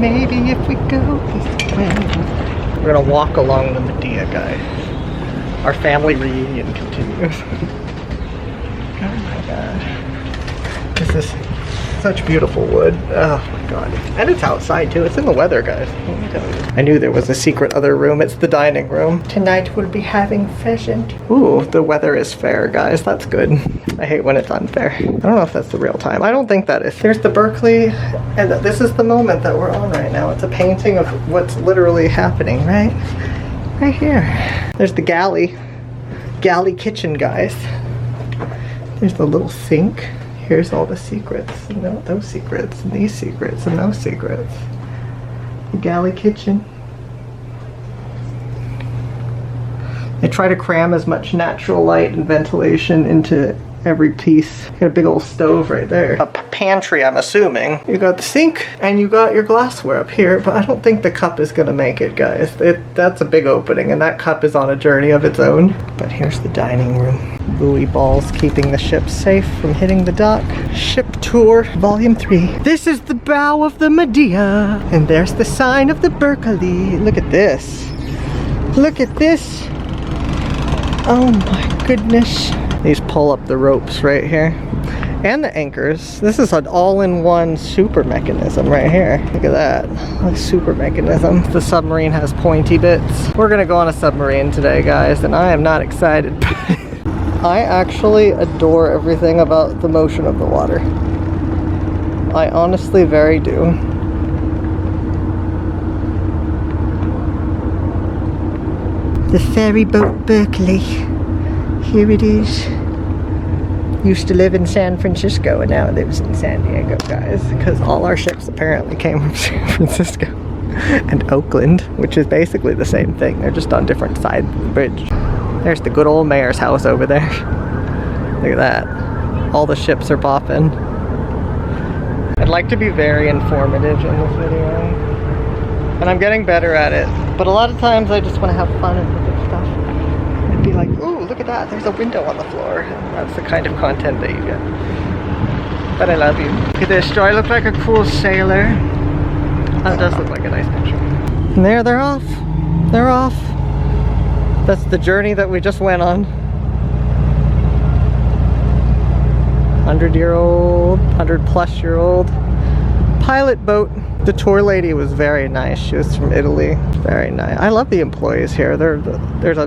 Maybe if we go this way. We're gonna walk along the Medea, guys. Our family reunion continues. Oh my god. This is Such beautiful wood. Oh my god. And it's outside too. It's in the weather, guys. Let me tell you. I knew there was a secret other room. It's the dining room. Tonight we'll be having pheasant. Ooh, the weather is fair, guys. That's good. I hate when it's unfair. I don't know if that's the real time. I don't think that is. Here's the Berkeley, and this is the moment that we're on right now. It's a painting of what's literally happening, right? Right here. There's the galley. Galley kitchen, guys. There's the little sink. Here's all the secrets, and those secrets, and these secrets, and those secrets. The galley kitchen. They try to cram as much natural light and ventilation into every piece. Got a big old stove right there. A pantry, I'm assuming. You got the sink, and you got your glassware up here, but I don't think the cup is gonna make it, guys. That's a big opening, and that cup is on a journey of its own. But here's the dining room. Buoy balls keeping the ship safe from hitting the dock. Ship tour, volume 3. This is the bow of the Medea, and there's the sign of the Berkeley. Look at this. Look at this. Oh my goodness. These pull up the ropes right here. And the anchors. This is an all-in-one super mechanism right here. Look at that. A super mechanism. The submarine has pointy bits. We're gonna go on a submarine today, guys, and I am not excited. I actually adore everything about the motion of the water. I honestly very do. The ferry boat Berkeley. Here it is. Used to live in San Francisco and now lives in San Diego, guys, because all our ships apparently came from San Francisco and Oakland, which is basically the same thing. They're just on different sides of the bridge. There's the good old mayor's house over there. Look at that. All the ships are popping. I'd like to be very informative in this video, and I'm getting better at it, but a lot of times I just want to have fun and look at stuff and be like, ooh, look at that, there's a window on the floor. And that's the kind of content that you get. But I love you. Look at this. Do I look like a cool sailor? That does look like a nice picture. And there, they're off. They're off. That's the journey that we just went on. 100-year-old, 100-plus-year-old pilot boat. The tour lady was very nice. She was from Italy. Very nice. I love the employees here. There's a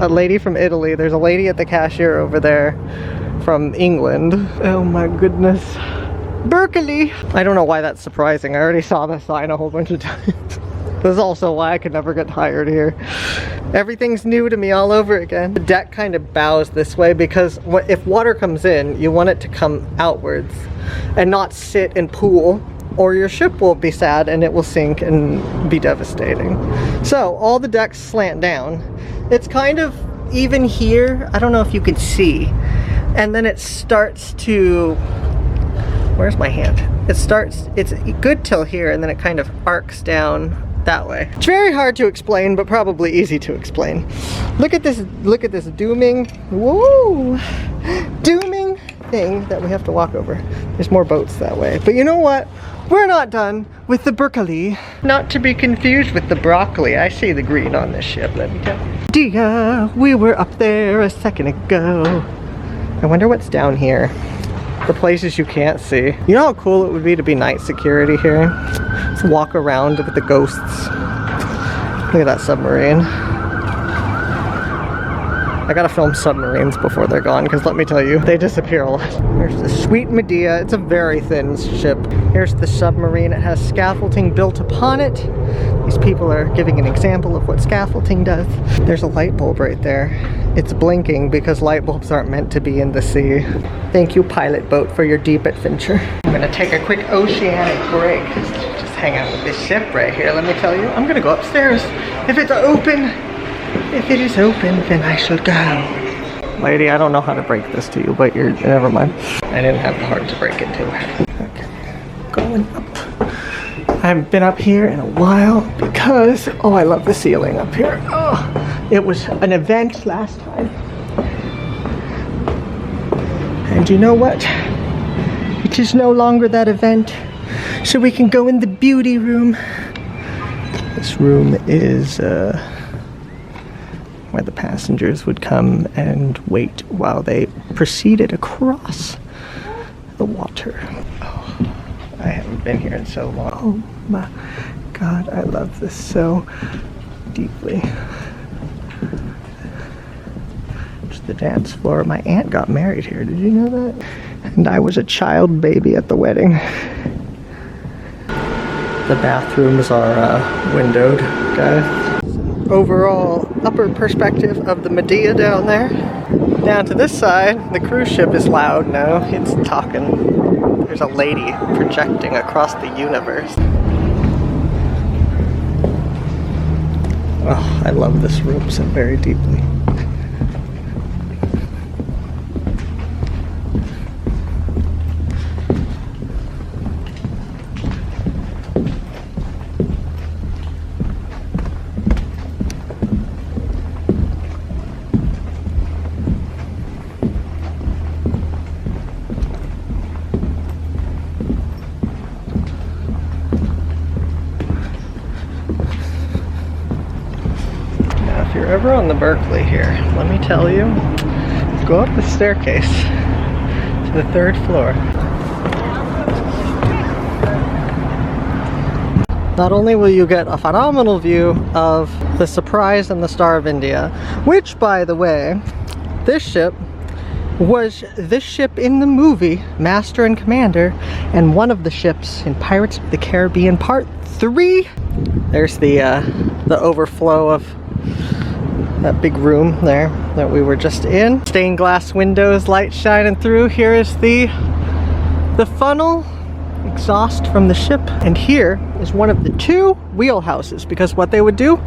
lady from Italy. There's a lady at the cashier over there from England. Oh my goodness. Berkeley. I don't know why that's surprising. I already saw the sign a whole bunch of times. That's also why I could never get tired here. Everything's new to me all over again. The deck kind of bows this way because if water comes in, you want it to come outwards and not sit and pool, or your ship will be sad and it will sink and be devastating. So all the decks slant down. It's kind of even here. I don't know if you can see. And then it starts to, where's my hand? It's good till here, and then it kind of arcs down that way. It's very hard to explain, but probably easy to explain. Look at this dooming, whoa, dooming thing that we have to walk over. There's more boats that way. But you know what? We're not done with the Berkeley. Not to be confused with the broccoli. I see the green on this ship, let me tell you. Dear, we were up there a second ago. I wonder what's down here. The places you can't see. You know how cool it would be to be night security here? Let's walk around with the ghosts. Look at that submarine. I gotta film submarines before they're gone, because let me tell you, they disappear a lot. There's the sweet Medea. It's a very thin ship. Here's the submarine. It has scaffolding built upon it. These people are giving an example of what scaffolding does. There's a light bulb right there. It's blinking because light bulbs aren't meant to be in the sea. Thank you, pilot boat, for your deep adventure. I'm gonna take a quick oceanic break. Just hang out with this ship right here, let me tell you. I'm gonna go upstairs. If it's open, if it is open, then I shall go. Lady, I don't know how to break this to you, but never mind. I didn't have the heart to break it to her. Okay, going up. I haven't been up here in a while because, oh, I love the ceiling up here. Oh, it was an event last time. And you know what? It is no longer that event. So we can go in the beauty room. This room is where the passengers would come and wait while they proceeded across the the water. Oh, I haven't been here in so long. Oh my God, I love this so deeply. It's the dance floor. My aunt got married here. Did you know that? And I was a child baby at the wedding. The bathrooms are windowed, guys. Overall upper perspective of the Medea down there. Down to this side, the cruise ship is loud now. It's talking. There's a lady projecting across the universe. Oh, I love this room so very deeply. If you're ever on the Berkeley here, let me tell you, go up the staircase to the 3rd floor. Not only will you get a phenomenal view of the Surprise and the Star of India, which, by the way, this ship was this ship in the movie Master and Commander, and one of the ships in Pirates of the Caribbean Part 3. There's the overflow of that big room there that we were just in. Stained glass windows, light shining through. Here is the funnel exhaust from the ship, and here is one of the 2 wheelhouses, because what they would do,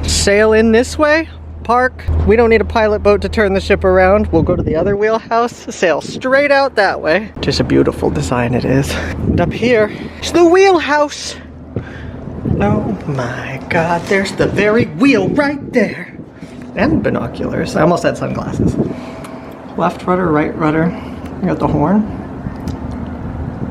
sail in this way, park. We don't need a pilot boat to turn the ship around. We'll go to the other wheelhouse, sail straight out that way. Just a beautiful design it is. And up here is the wheelhouse. Oh my God, there's the very wheel right there. And binoculars. I almost had sunglasses. Left rudder, right rudder. You got the horn.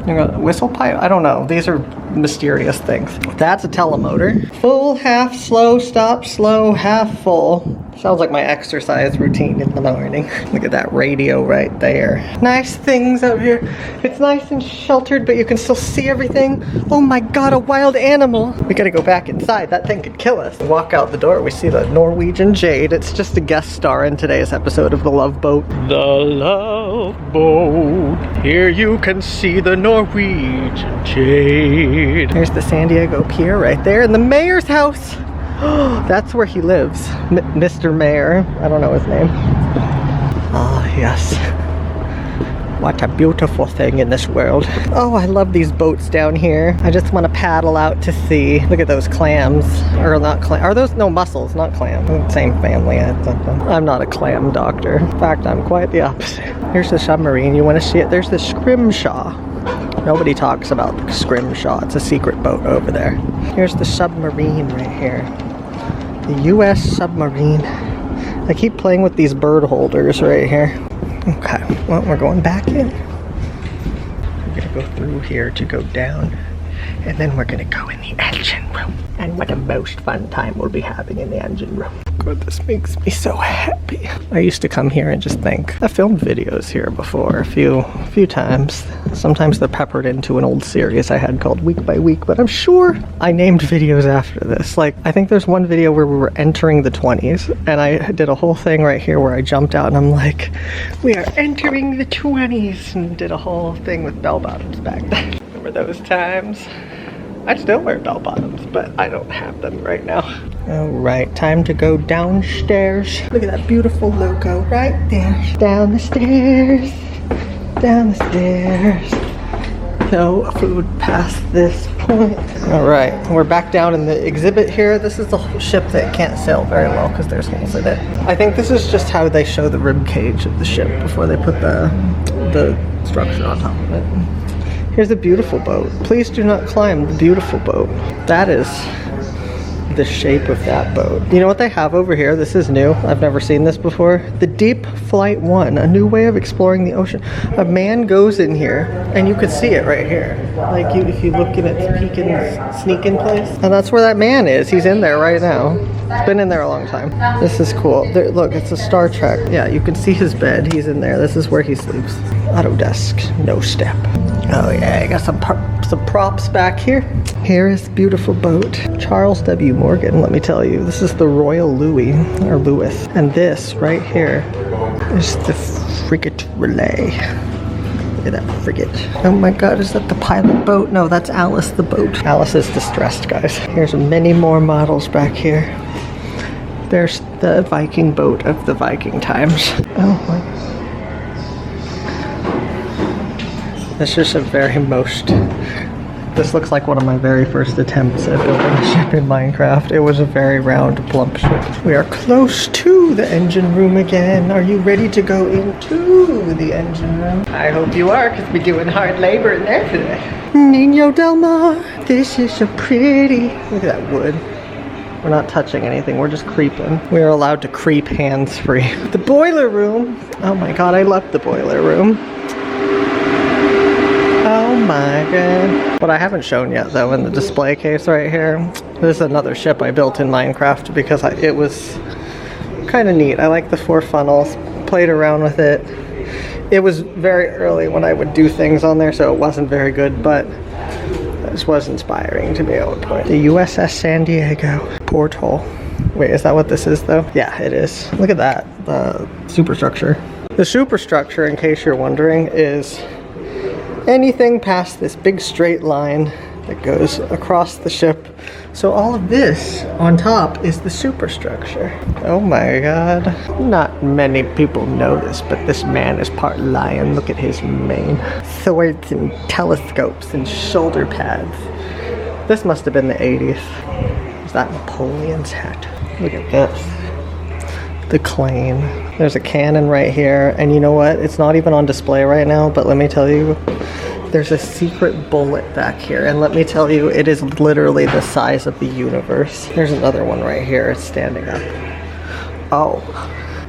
You got a whistle pipe. I don't know. These are mysterious things. That's a telemotor. Full, half, slow, stop, slow, half full. Sounds like my exercise routine in the morning. Look at that radio right there. Nice things out here. It's nice and sheltered, but you can still see everything. Oh my God, a wild animal. We gotta go back inside. That thing could kill us. Walk out the door, we see the Norwegian Jade. It's just a guest star in today's episode of The Love Boat. The Love Boat. Here you can see the Norwegian Jade. There's the San Diego Pier right there, and the mayor's house. That's where he lives, Mr. Mayor. I don't know his name. Ah, yes. What a beautiful thing in this world. Oh, I love these boats down here. I just want to paddle out to sea. Look at those clams. Or not clams. Are those? No, mussels, not clams. Same family. I'm not a clam doctor. In fact, I'm quite the opposite. Here's the submarine. You want to see it? There's the Scrimshaw. Nobody talks about the Scrimshaw. It's a secret boat over there. Here's the submarine right here. The U.S. submarine. I keep playing with these bird holders right here. Okay, well, we're going back in. We're gonna go through here to go down, and then we're gonna go in the engine room. And what a most fun time we'll be having in the engine room. God, this makes me so happy. I used to come here and just think. I filmed videos here before a few times. Sometimes they're peppered into an old series I had called Week by Week, but I'm sure I named videos after this. Like, I think there's one video where we were entering the 20s, and I did a whole thing right here where I jumped out and I'm like, we are entering the 20s, and did a whole thing with bell bottoms back then. Remember those times? I still wear bell bottoms, but I don't have them right now. All right, time to go downstairs. Look at that beautiful logo right there. Down the stairs, down the stairs. No food past this point. All right, we're back down in the exhibit here. This is the whole ship that can't sail very well because there's holes in it. I think this is just how they show the rib cage of the ship before they put the structure on top of it. Here's a beautiful boat. Please do not climb the beautiful boat. That is the shape of that boat. You know what they have over here? This is new. I've never seen this before. The Deep Flight 1, a new way of exploring the ocean. A man goes in here, and you could see it right here. Like if you look in its peek and sneak in place. And that's where that man is. He's in there right now. He's been in there a long time. This is cool. There, look, it's a Star Trek. Yeah, you can see his bed. He's in there. This is where he sleeps. Auto desk, no step. Oh yeah, I got some props back here. Here is the beautiful boat. Charles W. Morgan, let me tell you. This is the Royal Louis, or Louis. And this right here is the frigate Relay. Look at that frigate. Oh my god, is that the pilot boat? No, that's Alice the boat. Alice is distressed, guys. Here's many more models back here. There's the Viking boat of the Viking times. Oh my. This is this looks like one of my very first attempts at building a ship in Minecraft. It was a very round, plump ship. We are close to the engine room again. Are you ready to go into the engine room? I hope you are, because we're doing hard labor in there today. Nino Del Mar, this is so pretty. Look at that wood. We're not touching anything, we're just creeping. We are allowed to creep hands-free. The boiler room. Oh my god, I love the boiler room. Oh my god. What I haven't shown yet though in the display case right here, this is another ship I built in Minecraft because it was kind of neat. I like the 4 funnels, played around with it. It was very early when I would do things on there, so it wasn't very good, but this was inspiring to be able to play. The USS San Diego porthole. Wait, is that what this is though? Yeah, it is. Look at that, the superstructure. The superstructure, in case you're wondering, is anything past this big straight line that goes across the ship. So all of this on top is the superstructure. Oh my god. Not many people know this, but this man is part lion. Look at his mane. Swords and telescopes and shoulder pads. This must have been the 80s. Is that Napoleon's hat? Look at this. The Clane. There's a cannon right here, and you know what? It's not even on display right now, but let me tell you, there's a secret bullet back here, and let me tell you, it is literally the size of the universe. There's another one right here. It's standing up. Oh,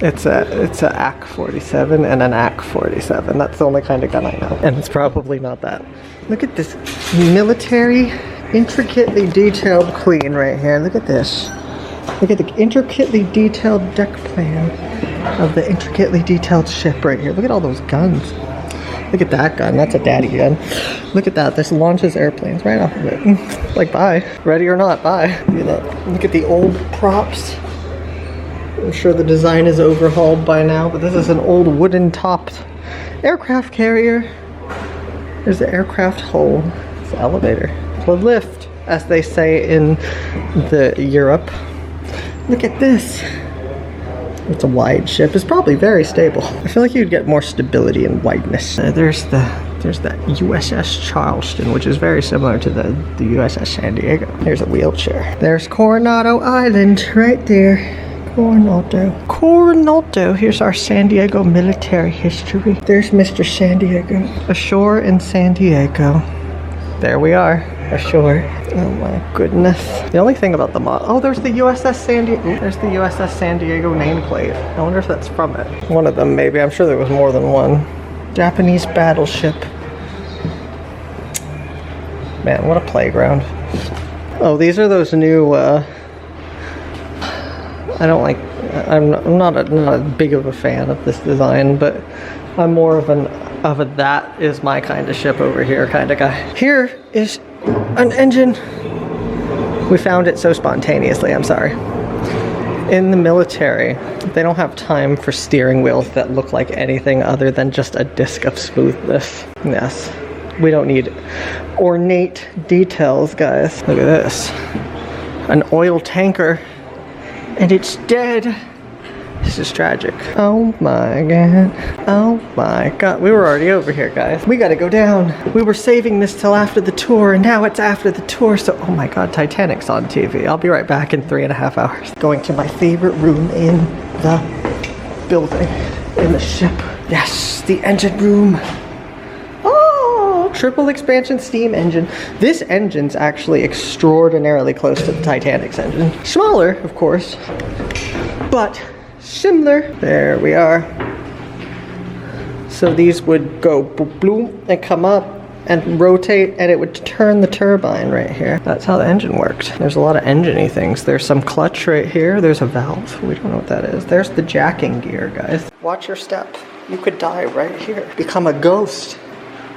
it's a AK-47 and an AK-47. That's the only kind of gun I know, and it's probably not that. Look at this military, intricately detailed queen right here. Look at this. Look at the intricately detailed deck plan of the intricately detailed ship right here. Look at all those guns. Look at that gun. That's a daddy gun. Look at that. This launches airplanes right off of it. Like, bye. Ready or not, bye. Look at that. Look at the old props. I'm sure the design is overhauled by now, but this is an old wooden topped aircraft carrier. There's the aircraft hull. It's the elevator. The lift, as they say in Europe. Look at this. It's a wide ship. It's probably very stable. I feel like you'd get more stability and wideness. There's the USS Charleston, which is very similar to the USS San Diego. There's a wheelchair. There's Coronado Island right there. Coronado. Here's our San Diego military history. There's Mr. San Diego. Ashore in San Diego. There we are. Ashore. Oh my goodness. The only thing about the model. Oh, there's the USS San Diego. There's the USS San Diego nameplate. I wonder if that's from it. One of them, maybe. I'm sure there was more than one. Japanese battleship. Man, what a playground. Oh, these are those new, I'm not a big of a fan of this design, but I'm more of a that is my kind of ship over here kind of guy. Here is an engine. We found it so spontaneously, I'm sorry. In the military, they don't have time for steering wheels that look like anything other than just a disc of smoothness. Yes, we don't need ornate details, guys. Look at this. An oil tanker, and it's dead. This is tragic. Oh my god. Oh my god. We were already over here, guys. We gotta go down. We were saving this till after the tour, and now it's after the tour, so oh my god, Titanic's on TV. I'll be right back in 3.5 hours. Going to my favorite room in the building, in the ship. Yes, the engine room. Oh, triple expansion steam engine. This engine's actually extraordinarily close to the Titanic's engine. Smaller, of course, but similar. There we are. So these would go bloom and come up and rotate, and it would turn the turbine right here. That's how the engine works. There's a lot of engine-y things. There's some clutch right here. There's a valve. We don't know what that is. There's the jacking gear, guys. Watch your step. You could die right here. Become a ghost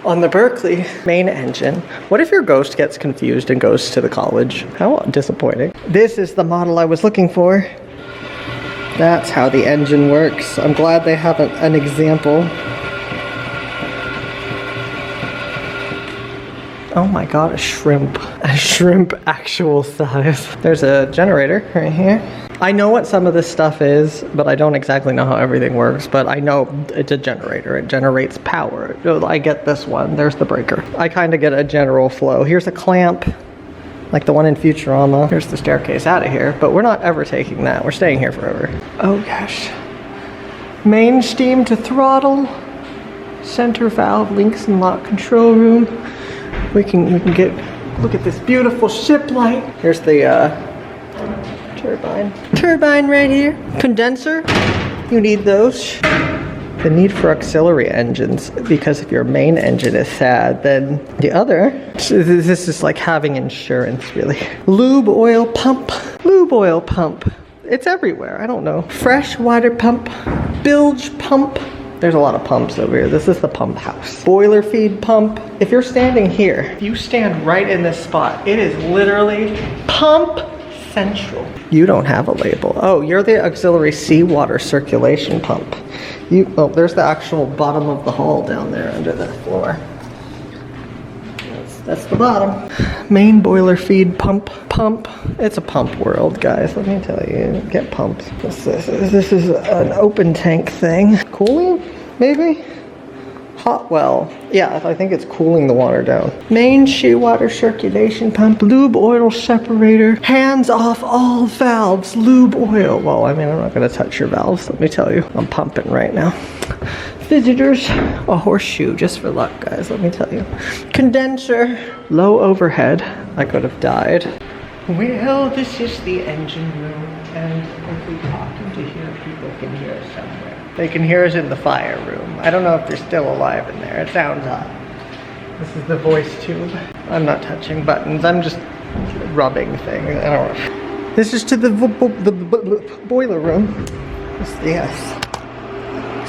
on the Berkeley main engine. What if your ghost gets confused and goes to the college? How disappointing. This is the model I was looking for. That's how the engine works. I'm glad they have an example. Oh my god, a shrimp. A shrimp actual size. There's a generator right here. I know what some of this stuff is, but I don't exactly know how everything works, but I know it's a generator. It generates power. I get this one. There's the breaker. I kind of get a general flow. Here's a clamp, like the one in Futurama. Here's the staircase out of here, but we're not ever taking that. We're staying here forever. Oh gosh. Main steam to throttle. Center valve, links and lock control room. We can get, look at this beautiful ship light. Here's the turbine. Turbine right here. Condenser. You need those. The need for auxiliary engines, because if your main engine is sad, then the other, this is like having insurance, really. Lube oil pump. Lube oil pump. It's everywhere. I don't know. Fresh water pump. Bilge pump. There's a lot of pumps over here. This is the pump house. Boiler feed pump. If you're standing here, if you stand right in this spot, it is literally pump central. You don't have a label. Oh, you're the auxiliary seawater circulation pump. Oh, there's the actual bottom of the hull down there under the floor. That's the bottom. Main boiler feed pump. It's a pump world, guys. Let me tell you, get pumped. This is an open tank thing. Cooling, maybe? Hot well. Yeah, I think it's cooling the water down. Main seawater circulation pump. Lube oil separator. Hands off all valves. Lube oil. Well, I mean, I'm not gonna touch your valves. Let me tell you, I'm pumping right now. Visitors, a horseshoe, just for luck, guys, let me tell you. Condenser, low overhead. I could have died. Well, this is the engine room, and if we talk into here, people can hear us somewhere. They can hear us in the fire room. I don't know if they're still alive in there. It sounds hot. This is the voice tube. I'm not touching buttons. I'm just rubbing things. I don't know. This is to the boiler room. Yes.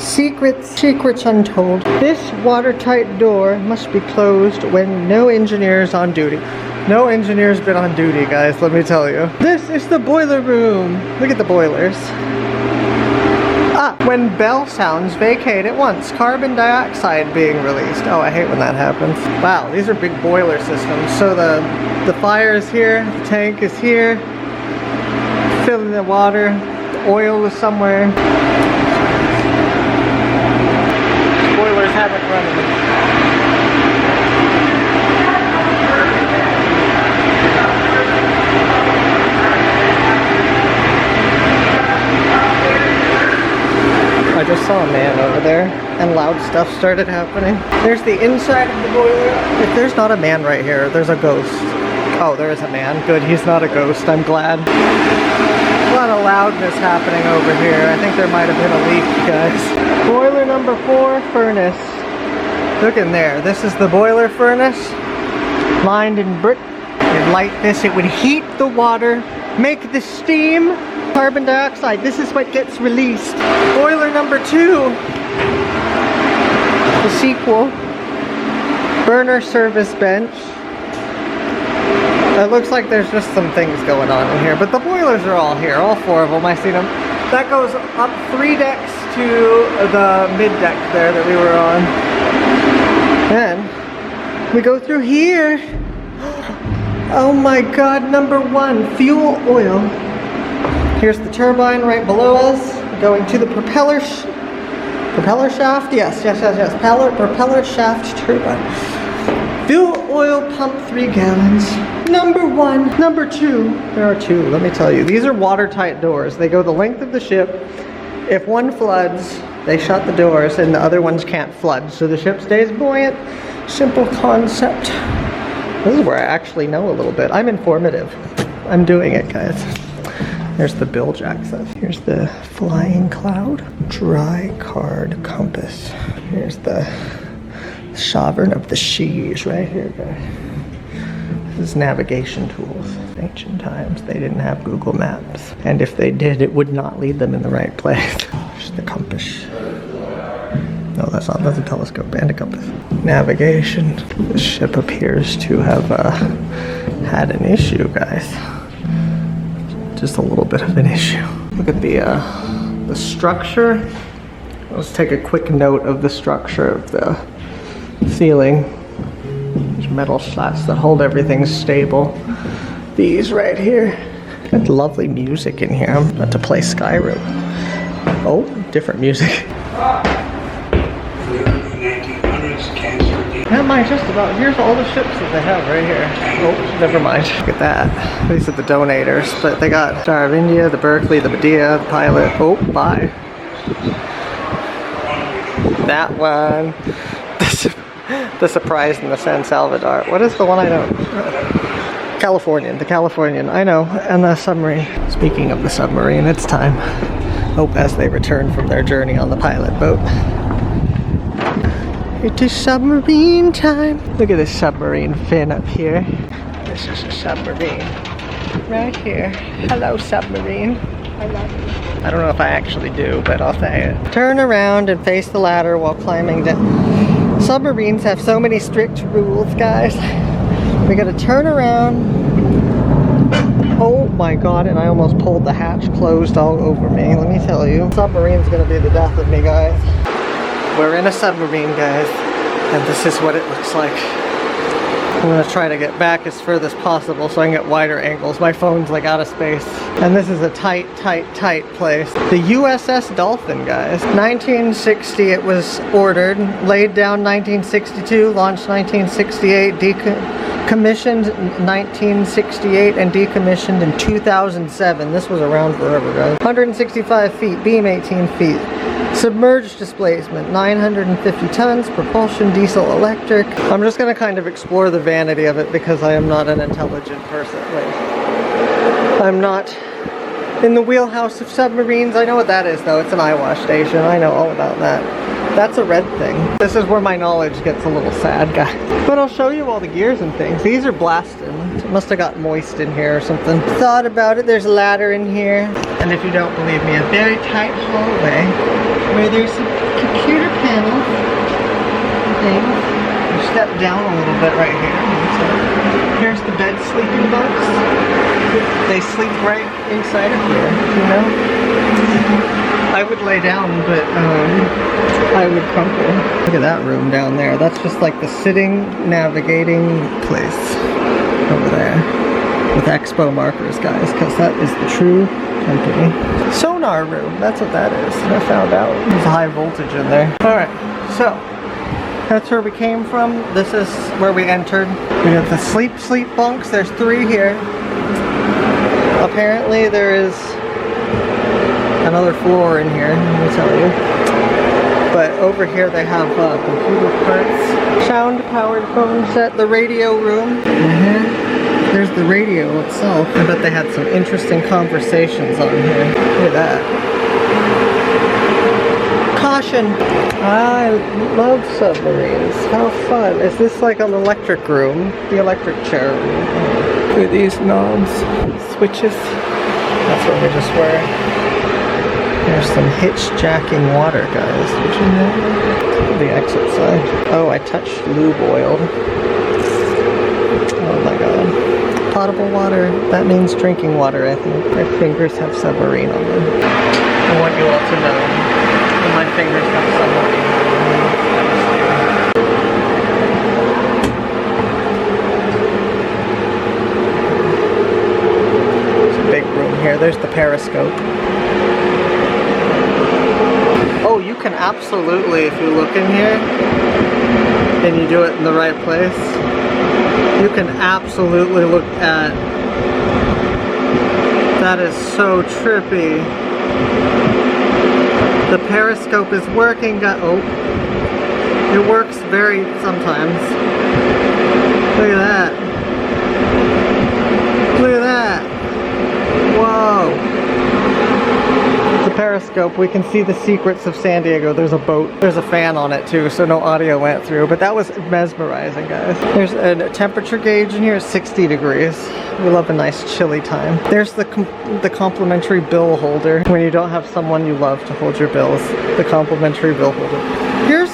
Secrets untold. This watertight door must be closed when no engineer is on duty. No engineer's been on duty, guys, let me tell you. This is the boiler room. Look at the boilers. When bell sounds, vacate at once. Carbon dioxide being released. Oh, I hate when that happens. Wow, these are big boiler systems. So the fire is here, the tank is here. Filling the water. The oil is somewhere. Boilers haven't run in them. I just saw a man over there, and loud stuff started happening. There's the inside of the boiler. If there's not a man right here, there's a ghost. Oh, there is a man. Good, he's not a ghost. I'm glad. A lot of loudness happening over here. I think there might have been a leak, guys. Boiler number 4, furnace. Look in there. This is the boiler furnace, lined in brick. You'd light this, it would heat the water, make the steam. Carbon dioxide, this is what gets released. Boiler number 2, the sequel. Burner service bench. It looks like there's just some things going on in here, but the boilers are all here, all 4 of them, I see them. That goes up 3 decks to the mid deck there that we were on. Then we go through here. Oh my god, number 1, fuel oil. Here's the turbine right below us, going to the propeller shaft. Yes. Propeller shaft turbine. Fuel oil pump 3 gallons. Number 1. Number 2. There are 2, let me tell you. These are watertight doors. They go the length of the ship. If one floods, They shut the doors and the other ones can't flood, so the ship stays buoyant. Simple concept. This is where I actually know a little bit. I'm informative. I'm doing it, guys. There's the bilge access. Here's the flying cloud. Dry card compass. Here's the sovereign of the seas right here, guys. This is navigation tools. Ancient times, they didn't have Google Maps. And if they did, it would not lead them in the right place. Here's the compass. No, that's not, that's a telescope and a compass. Navigation. This ship appears to have had an issue, guys. Just a little bit of an issue. Look at the structure. Let's take a quick note of the structure of the ceiling. These metal slats that hold everything stable. These right here. Got lovely music in here. I'm about to play Skyrim. Oh, different music. That might just about. Here's all the ships that they have right here. Oh, never mind. Look at that. These are the donators, but they got Star of India, the Berkeley, the Medea, the Pilot. Oh, bye. That one. The Surprise and the San Salvador. What is the one I don't? Californian. The Californian. I know. And the submarine. Speaking of the submarine, it's time. Hope as they return from their journey on the pilot boat. It is submarine time. Look at this submarine fin up here. This is a submarine. Right here. Hello, submarine. I love you. I don't know if I actually do, but I'll say it. Turn around and face the ladder while climbing down. Submarines have so many strict rules, guys. We gotta turn around. Oh my god, and I almost pulled the hatch closed all over me. Let me tell you. Submarine's gonna be the death of me, guys. We're in a submarine, guys, and this is what it looks like. I'm gonna try to get back as further as possible so I can get wider angles. My phone's like out of space. And this is a tight, tight, tight place. The USS Dolphin, guys. 1960 it was ordered, laid down 1962, launched 1968, commissioned 1968, and decommissioned in 2007. This was around forever, guys. 165 feet, beam 18 feet. Submerged displacement, 950 tons, propulsion, diesel, electric. I'm just gonna kind of explore the vanity of it because I am not an intelligent person. Wait. I'm not in the wheelhouse of submarines. I know what that is though, it's an eyewash station. I know all about that. That's a red thing. This is where my knowledge gets a little sad, guys. But I'll show you all the gears and things. These are blasted. It must have got moist in here or something. Thought about it, there's a ladder in here. And if you don't believe me, a very tight hallway where there's some computer panels and things. You step down a little bit right here. Here's the bed sleeping bunks. They sleep right inside of here, you know? I would lay down, but I would crumple. Look at that room down there. That's just like the sitting, navigating place over there. With expo markers, guys, because that is the true company. Sonar room, that's what that is. I found out. There's a high voltage in there. Alright, so that's where we came from. This is where we entered. We got the sleep bunks. There's 3 here. Apparently there is another floor in here, let me tell you. But over here they have computer parts, sound powered phone set, the radio room. There's the radio itself. I bet they had some interesting conversations on here. Look at that. Caution! I love submarines. How fun. Is this like an electric room? The electric chair room. Look at these knobs, switches. That's what we just were. There's some hitch jacking water, guys. Did you know? The exit side. Oh, I touched lube oil. Oh my god. Potable water. That means drinking water, I think. My fingers have submarine on them. I want you all to know that my fingers have submarine on them. It's a big room here. There's the periscope. Oh, you can absolutely, if you look in here and you do it in the right place, you can absolutely look at, that is so trippy. The periscope is working. Oh, it works very sometimes. Look at that. Look at that. Whoa. The periscope, we can see the secrets of San Diego. There's a boat. There's a fan on it too, so no audio went through, but that was mesmerizing, guys. There's a temperature gauge in here, it's 60 degrees. We love a nice chilly time. There's the complimentary bill holder. When you don't have someone you love to hold your bills, the complimentary bill holder. Here's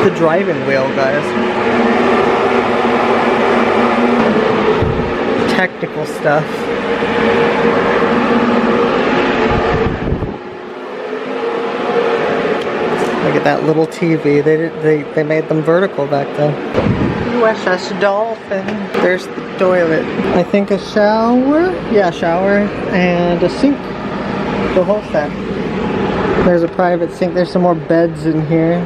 the driving wheel, guys. Technical stuff. Look at that little TV. They made them vertical back then. USS Dolphin. There's the toilet. I think a shower. Yeah, shower and a sink. The whole set. There's a private sink. There's some more beds in here.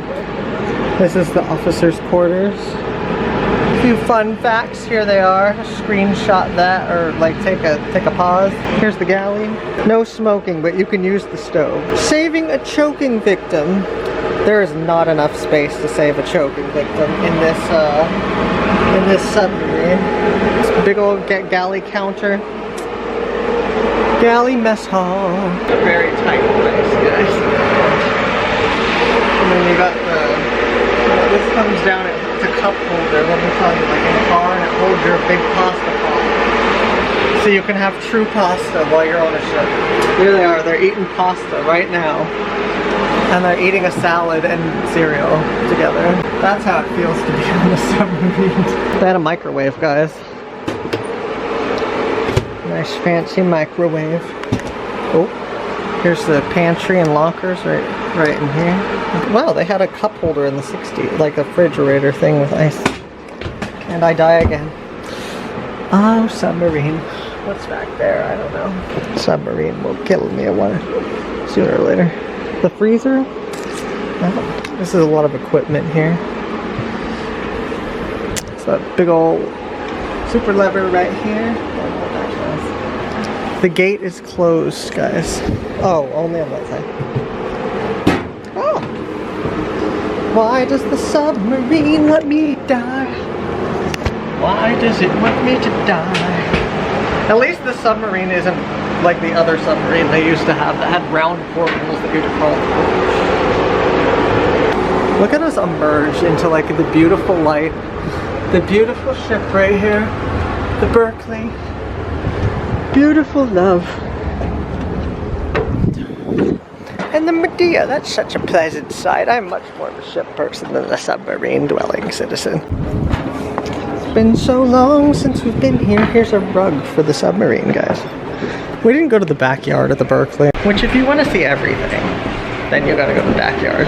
This is the officers' quarters. A few fun facts. Here they are. Screenshot that, or like take a pause. Here's the galley. No smoking, but you can use the stove. Saving a choking victim. There is not enough space to save a choking victim in this submarine. This big old galley counter. Galley mess hall. A very tight place, guys. And then you got this comes down, it's a cup holder, let me tell you, like in a car, and it holds your big pasta pot. So you can have true pasta while you're on a ship. Here they are, they're eating pasta right now. And they're eating a salad and cereal together. That's how it feels to be on a submarine. They had a microwave, guys. Nice fancy microwave. Oh, here's the pantry and lockers right in here. Wow, they had a cup holder in the 60s, like a refrigerator thing with ice. And I die again. Oh, submarine. What's back there? I don't know. Submarine will kill me sooner or later. The freezer? Oh, this is a lot of equipment here. It's a big old super lever right here. The gate is closed, guys. Oh, only on that side. Oh! Why does the submarine let me die? Why does it want me to die? At least the submarine isn't like the other submarine they used to have that had round portholes that you had to crawl through. Look at us emerge into like the beautiful light. The beautiful ship right here. The Berkeley. Beautiful love. And the Medea, that's such a pleasant sight. I'm much more of a ship person than a submarine dwelling citizen. It's been so long since we've been here. Here's a rug for the submarine, guys. We didn't go to the backyard of the Berkeley, which if you want to see everything, then you gotta go to the backyard.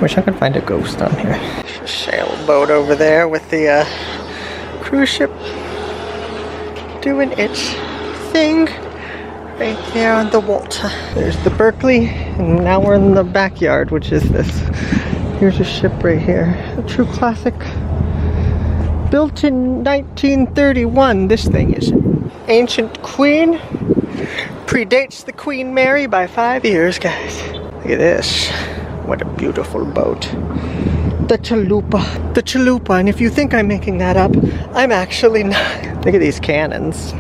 Wish I could find a ghost on here. There's a sailboat over there with the cruise ship doing its thing right there on the water. There's the Berkeley, and now we're in the backyard, which is this. Here's a ship right here, a true classic. Built in 1931. This thing is ancient queen. Predates the Queen Mary by 5 years, guys. Look at this. What a beautiful boat. The chalupa. The chalupa, and if you think I'm making that up, I'm actually not. Look at these cannons.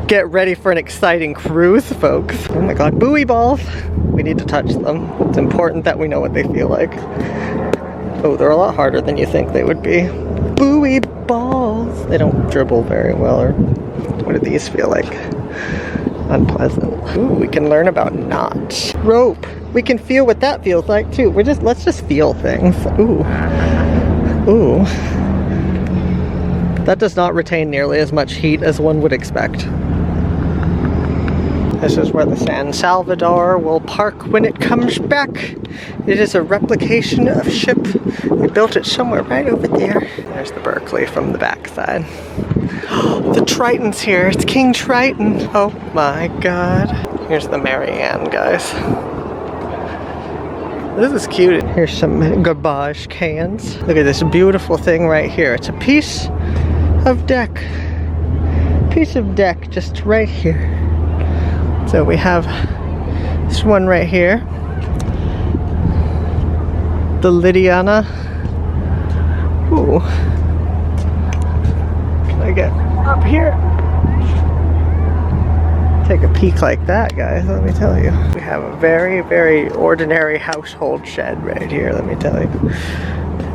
Get ready for an exciting cruise, folks. Oh my god, buoy balls. We need to touch them. It's important that we know what they feel like. Oh, they're a lot harder than you think they would be. Buoy balls. They don't dribble very well, or what do these feel like? Unpleasant. Ooh, we can learn about knots. Rope. We can feel what that feels like too. Let's just feel things. Ooh. Ooh. That does not retain nearly as much heat as one would expect. This is where the San Salvador will park when it comes back. It is a replication of ship. We built it somewhere right over there. There's the Berkeley from the backside. The Triton's here. It's King Triton. Oh my god. Here's the Marianne, guys. This is cute. Here's some garbage cans. Look at this beautiful thing right here. It's a piece of deck. Piece of deck just right here. So we have this one right here, the Lydiana. Ooh, can I get up here? Take a peek like that, guys, let me tell you. We have a very, very ordinary household shed right here, let me tell you.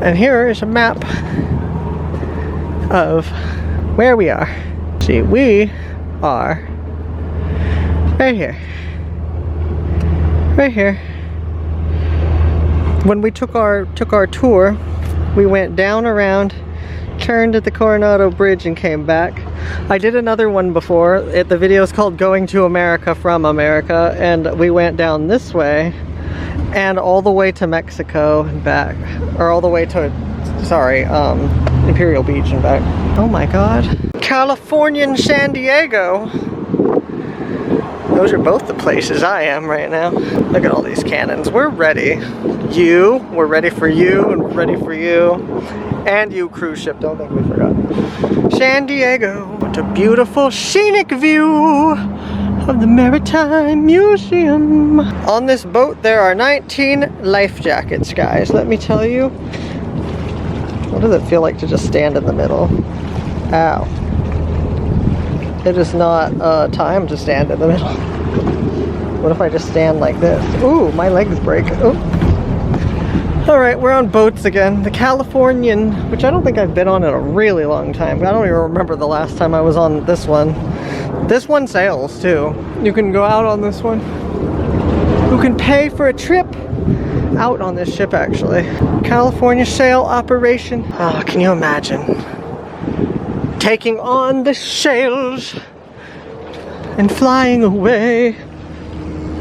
And here is a map of where we are. See, we are right here. Right here. When we took our tour, we went down around, turned at the Coronado Bridge and came back. I did another one before. The video is called Going to America from America, and we went down this way and all the way to Mexico and back, or all the way to, sorry, Imperial Beach and back. Oh my god. Californian San Diego. Those are both the places I am right now. Look at all these cannons. We're ready. We're ready for you, and we're ready for you. And you, cruise ship, don't think we forgot. San Diego, what a beautiful scenic view of the Maritime Museum. On this boat there are 19 life jackets, guys. Let me tell you. What does it feel like to just stand in the middle? Ow. It is not time to stand in the middle. What if I just stand like this? Ooh, my legs break. Ooh. Alright, we're on boats again. The Californian, which I don't think I've been on in a really long time. I don't even remember the last time I was on this one. This one sails too. You can go out on this one. You can pay for a trip out on this ship actually. California sail operation. Oh, can you imagine? Taking on the sails and flying away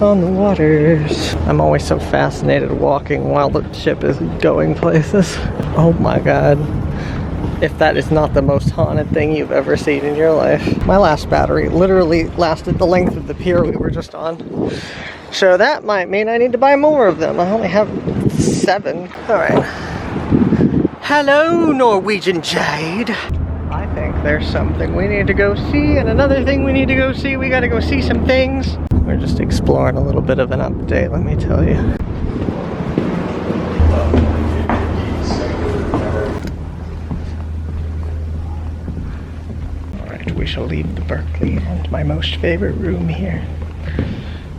on the waters. I'm always so fascinated walking while the ship is going places. Oh my god. If that is not the most haunted thing you've ever seen in your life. My last battery literally lasted the length of the pier we were just on. So that might mean I need to buy more of them. I only have 7. Alright. Hello, Norwegian Jade. I think there's something we need to go see, and another thing we need to go see. We gotta go see some things. We're just exploring a little bit of an update, let me tell you. Alright, we shall leave the Berkeley and my most favorite room here.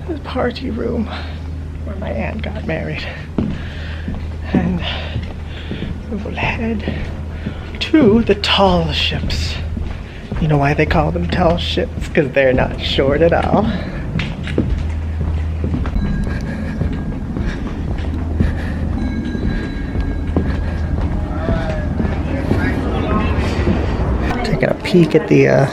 The party room where my aunt got married. And we will head to the tall ships. You know why they call them tall ships? Because they're not short at all. Taking a peek at the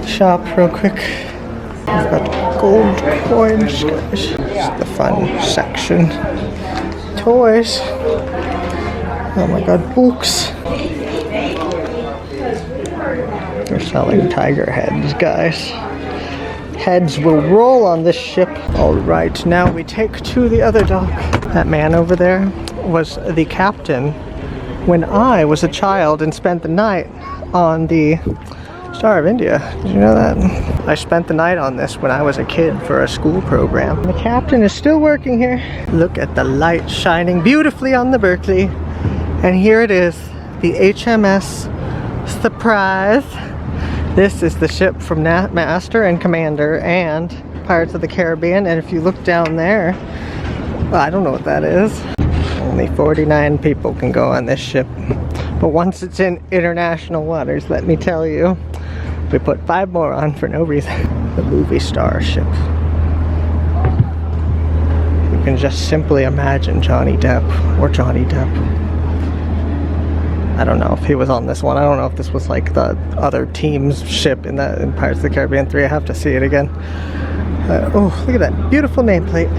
shop real quick. We've got gold coins, guys. This is the fun section. Toys. Oh my god, books. They're selling tiger heads, guys. Heads will roll on this ship. Alright, now we take to the other dock. That man over there was the captain when I was a child and spent the night on the Star of India. Did you know that? I spent the night on this when I was a kid for a school program. The captain is still working here. Look at the light shining beautifully on the Berkeley. And here it is, the HMS Surprise. This is the ship from Master and Commander and Pirates of the Caribbean. And if you look down there, well, I don't know what that is. Only 49 people can go on this ship. But once it's in international waters, let me tell you, we put 5 more on for no reason. The movie star ship. You can just simply imagine Johnny Depp. I don't know if he was on this one. I don't know if this was like the other team's ship in Pirates of the Caribbean 3. I have to see it again. Oh, look at that beautiful nameplate.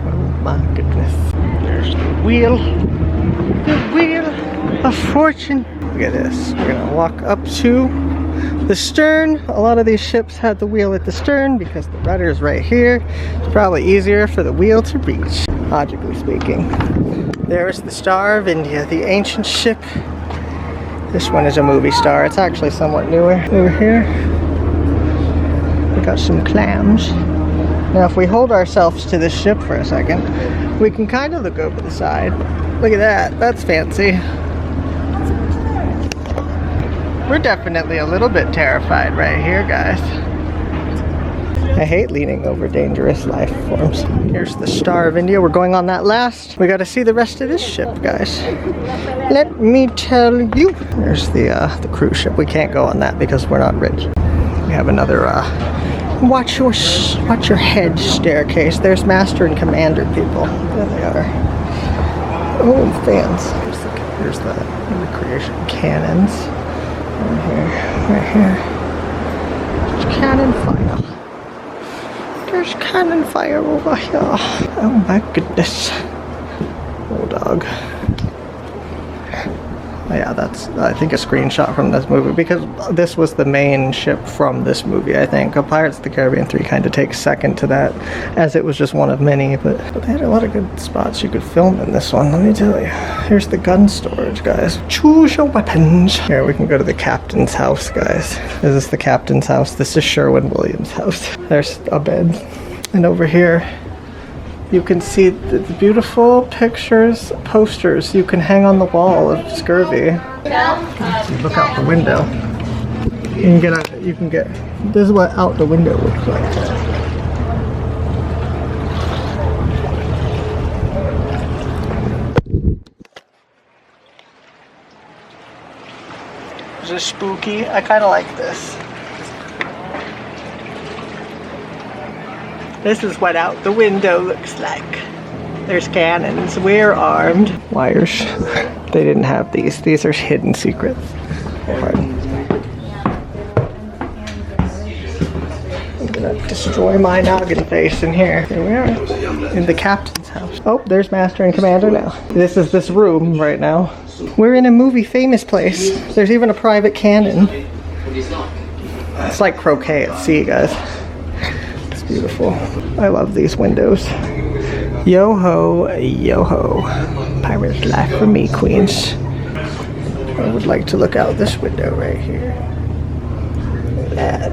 Oh my goodness. There's the wheel. The wheel of fortune. Look at this. We're gonna walk up to the stern. A lot of these ships had the wheel at the stern because the rudder is right here. It's probably easier for the wheel to reach, logically speaking. There's the Star of India, the ancient ship. This one is a movie star. It's actually somewhat newer. Over here, look out some clams. Now if we hold ourselves to this ship for a second, we can kind of look over the side. Look at that, that's fancy. We're definitely a little bit terrified right here, guys. I hate leaning over dangerous life forms. Here's the Star of India. We're going on that last. We got to see the rest of this ship, guys. Let me tell you. There's the cruise ship. We can't go on that because we're not rich. We have another watch your head staircase. There's Master and Commander people. There they are. Oh, fans. Here's the recreation cannons. Right here. There's cannon fire. There's cannon fire over here. Oh my goodness. Oh dog. Yeah, that's, I think, a screenshot from this movie, because this was the main ship from this movie, I think. Pirates of the Caribbean 3 kind of takes second to that, as it was just one of many, but they had a lot of good spots you could film in this one, let me tell you. Here's the gun storage, guys. Choose your weapons. Here, we can go to the captain's house, guys. Is this the captain's house? This is Sherwin-Williams' house. There's a bed. And over here, you can see the beautiful pictures, posters you can hang on the wall of scurvy. Look out the window. You can get, this is what out the window looks like. Is this spooky? I kind of like this. This is what out the window looks like. There's cannons. We're armed. Wires. They didn't have these. These are hidden secrets. Pardon. I'm gonna destroy my noggin face in here. Here we are. In the captain's house. Oh, there's Master and Commander now. This is this room right now. We're in a movie famous place. There's even a private cannon. It's like croquet at sea, guys. Beautiful. I love these windows. Yo ho, yo ho. Pirate's life for me, queens. I would like to look out this window right here. Look at that.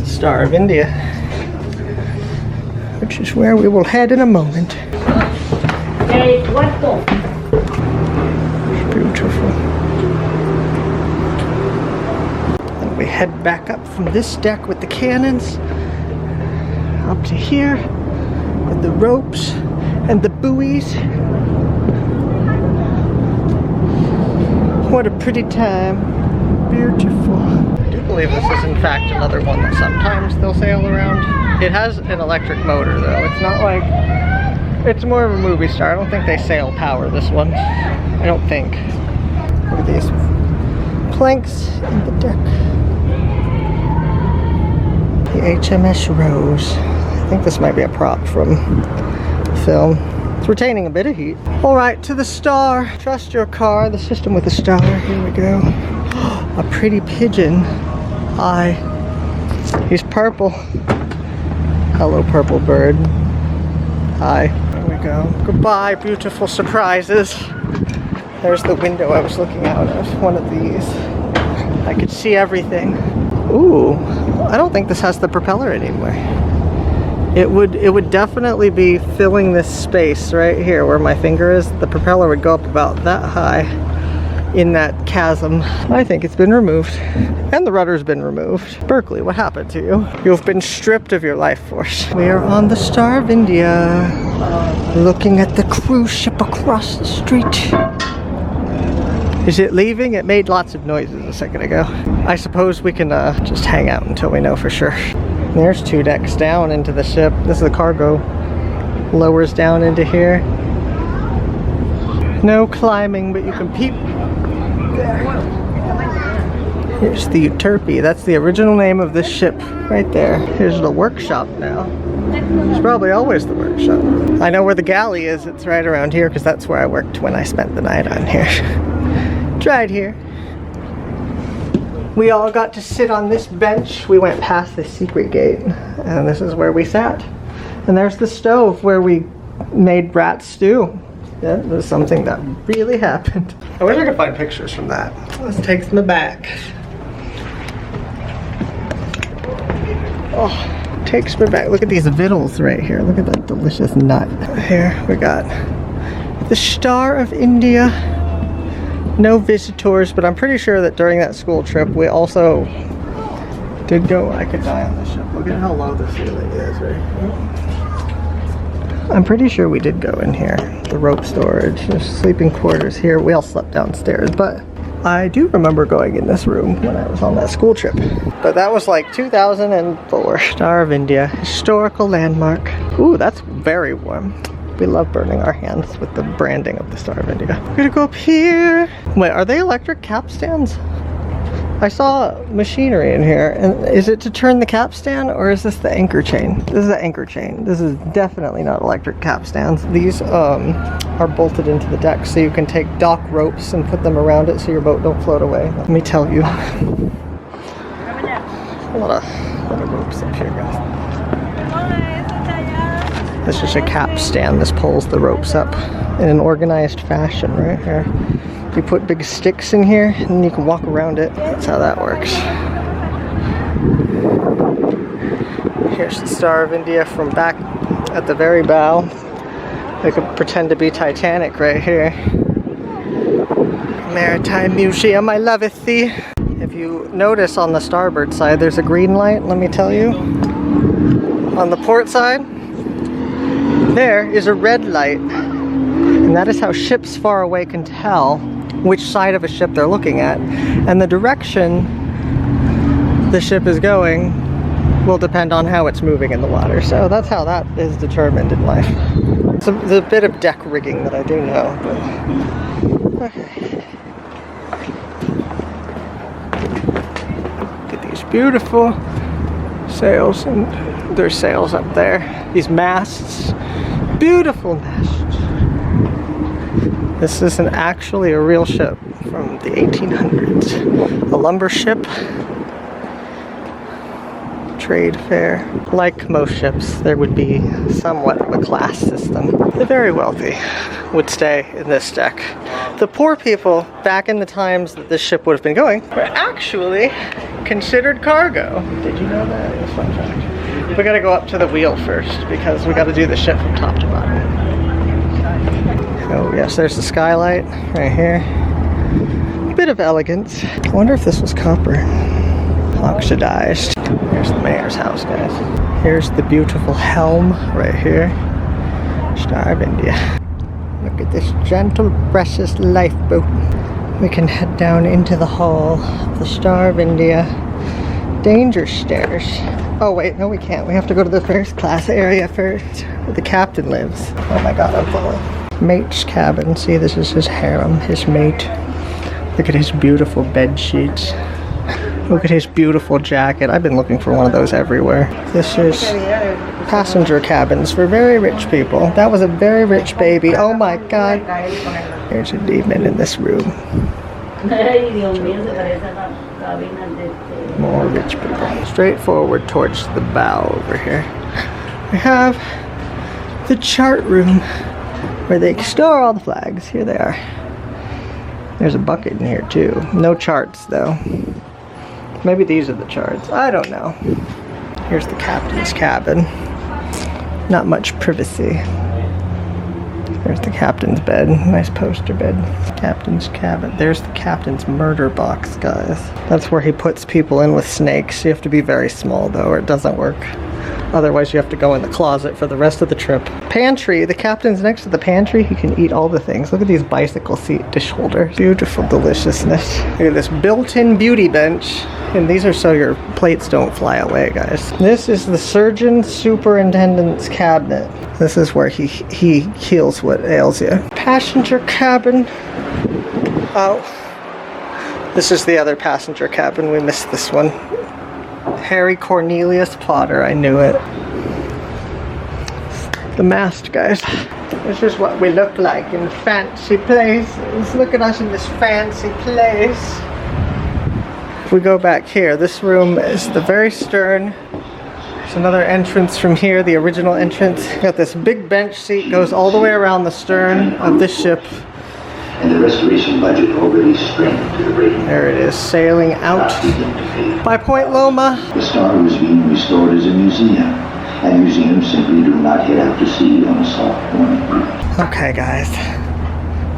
Star of India. Which is where we will head in a moment. Beautiful. We head back up from this deck with the cannons up to here with the ropes and the buoys. What a pretty time. Beautiful. I do believe this is in fact another one that sometimes they'll sail around. It has an electric motor though. It's not like, it's more of a movie star. I don't think they sail power this one. I don't think. Look at these planks in the deck. The HMS Rose. I think this might be a prop from film. It's retaining a bit of heat. All right, to the Star. Trust your car, the system with a star. Here we go. A pretty pigeon. Hi. He's purple. Hello, purple bird. Hi. There we go. Goodbye, beautiful surprises. There's the window I was looking out of. One of these. I could see everything. Ooh, I don't think this has the propeller anymore. It would definitely be filling this space right here where my finger is. The propeller would go up about that high in that chasm. I think it's been removed. And the rudder's been removed. Berkeley, what happened to you? You've been stripped of your life force. We are on the Star of India, looking at the cruise ship across the street. Is it leaving? It made lots of noises a second ago. I suppose we can just hang out until we know for sure. There's 2 decks down into the ship. This is the cargo. Lowers down into here. No climbing, but you can peep. There. Here's the Euterpe. That's the original name of this ship right there. Here's the workshop now. It's probably always the workshop. I know where the galley is. It's right around here because that's where I worked when I spent the night on here. Right here. We all got to sit on this bench. We went past the secret gate and this is where we sat. And there's the stove where we made rat stew. That was something that really happened. I wish I could find pictures from that. Let's take them back. Oh, takes me back. Look at these victuals right here. Look at that delicious nut. Here we got the Star of India. No visitors, but I'm pretty sure that during that school trip we also did go. I could die on the ship. Look at how low the ceiling is right here. I'm pretty sure we did go in here. The rope storage, the sleeping quarters here. We all slept downstairs, but I do remember going in this room when I was on that school trip. But that was like 2004. Star of India, historical landmark. Ooh, that's very warm. We love burning our hands with the branding of the Star of India. We're gonna go up here. Wait, are they electric capstans? I saw machinery in here, and is it to turn the capstan, or is this the anchor chain? This is the anchor chain. This is definitely not electric capstans. These are bolted into the deck, so you can take dock ropes and put them around it so your boat don't float away. Let me tell you. A lot of ropes up here, guys. This is a capstan. This pulls the ropes up in an organized fashion right here. You put big sticks in here and you can walk around it. That's how that works. Here's the Star of India from back at the very bow. They could pretend to be Titanic right here. Maritime Museum, I love it thee. If you notice on the starboard side, there's a green light, let me tell you. On the port side, there is a red light. And that is how ships far away can tell which side of a ship they're looking at. And the direction the ship is going will depend on how it's moving in the water. So that's how that is determined in life. It's a bit of deck rigging that I do know. But okay. Look at these beautiful sails, and there's sails up there. These masts, beautiful masts. This isn't actually a real ship from the 1800s. A lumber ship. Trade fair. Like most ships, there would be somewhat of a class system. The very wealthy would stay in this deck. The poor people, back in the times that this ship would have been going, were actually considered cargo. Did you know that? It's a fun fact. We gotta go up to the wheel first because we gotta do the ship from top to bottom. Oh yes, there's the skylight right here. Bit of elegance. I wonder if this was copper. Oxidized. Here's the mayor's house, guys. Here's the beautiful helm right here. Star of India. Look at this gentle, precious lifeboat. We can head down into the hall of the Star of India. Danger stairs. Oh wait, no we can't. We have to go to the first class area first, where the captain lives. Oh my god, I'm falling. Mate's cabin. See, this is his harem, his mate. Look at his beautiful bed sheets. Look at his beautiful jacket. I've been looking for one of those everywhere. This is passenger cabins for very rich people. That was a very rich baby. Oh my god. There's a demon in this room. More rich people. Straight forward towards the bow over here. We have the chart room where they store all the flags. Here they are. There's a bucket in here too. No charts though. Maybe these are the charts. I don't know. Here's the captain's cabin. Not much privacy. There's the captain's bed. Nice poster bed. Captain's cabin. There's the captain's murder box, guys. That's where he puts people in with snakes. You have to be very small though, or it doesn't work. Otherwise you have to go in the closet for the rest of the trip. Pantry. The captain's next to the pantry. He can eat all the things. Look at these bicycle seat dish holders. Beautiful deliciousness. Look at this built-in beauty bench. And these are so your plates don't fly away, guys. This is the surgeon superintendent's cabinet. This is where he heals what ails you. Passenger cabin. Oh. This is the other passenger cabin. We missed this one. Harry Cornelius Potter, I knew it. The mast, guys. This is what we look like in fancy places. Look at us in this fancy place. If we go back here, this room is the very stern. There's another entrance from here, the original entrance. Got this big bench seat, goes all the way around the stern of this ship. and the restoration budget already strained to the breaking There it is, sailing out began to fade. by Point Loma. The Star was being restored as a museum, and museums simply do not head out to sea on a soft morning breeze. Okay, guys.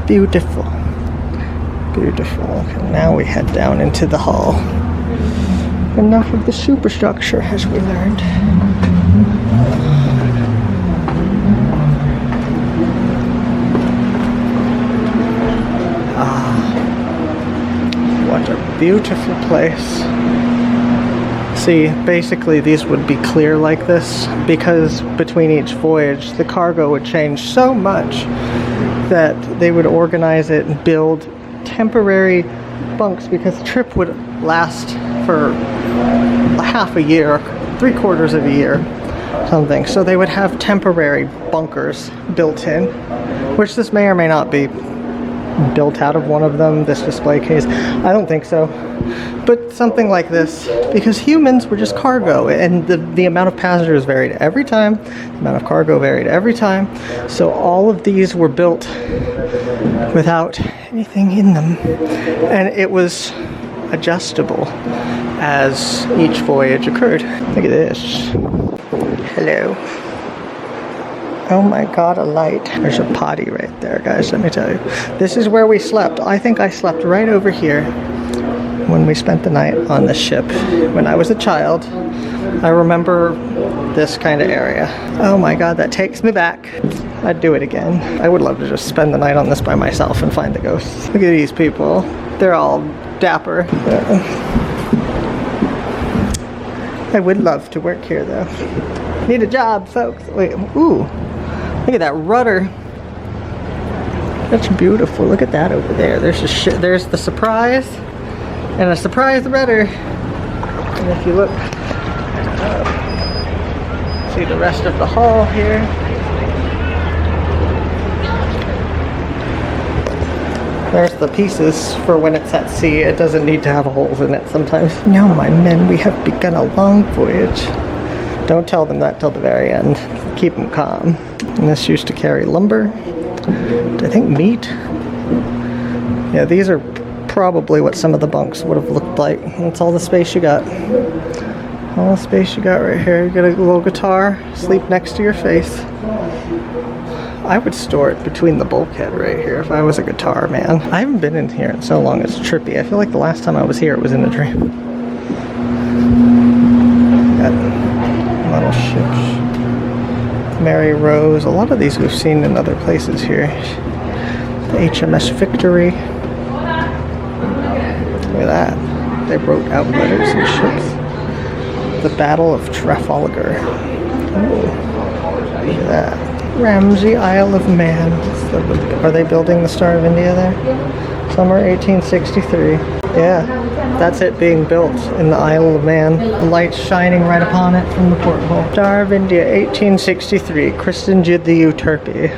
Beautiful. Beautiful. Okay, now we head down into the hull. Enough of the superstructure, as we learned. What a beautiful place. See, basically these would be clear like this because between each voyage the cargo would change so much that they would organize it and build temporary bunks because the trip would last for half a year, 3/4 of a year, something. So they would have temporary bunkers built in, which this may or may not be built out of one of them, this display case. I don't think so. But something like this, because humans were just cargo, and the amount of passengers varied every time, the amount of cargo varied every time. So all of these were built without anything in them. And it was adjustable as each voyage occurred. Look at this. Hello. Oh my god, a light. There's a potty right there, guys, let me tell you. This is where we slept. I think I slept right over here when we spent the night on the ship. When I was a child, I remember this kind of area. Oh my god, that takes me back. I'd do it again. I would love to just spend the night on this by myself and find the ghosts. Look at these people. They're all dapper. I would love to work here though. Need a job, folks. Wait, ooh. Look at that rudder. That's beautiful. Look at that over there. There's the surprise and a surprise rudder. And if you look, see the rest of the hull here. There's the pieces for when it's at sea. It doesn't need to have holes in it sometimes. Now, my men, we have begun a long voyage. Don't tell them that till the very end. Keep them calm. And this used to carry lumber. I think meat. Yeah, these are probably what some of the bunks would have looked like. That's all the space you got. All the space you got right here. You got a little guitar. Sleep next to your face. I would store it between the bulkhead right here if I was a guitar man. I haven't been in here in so long, it's trippy. I feel like the last time I was here it was in a dream. Got model ships. Mary Rose. A lot of these we've seen in other places here. The HMS Victory. Look at that. They wrote out letters and ships. The Battle of Trafalgar. Ooh. Look at that. Ramsey, Isle of Man. Are they building the Star of India there? Summer 1863. Yeah, that's it being built in the Isle of Man. The lights shining right upon it from the porthole. Star of India, 1863. Christened the Euterpe.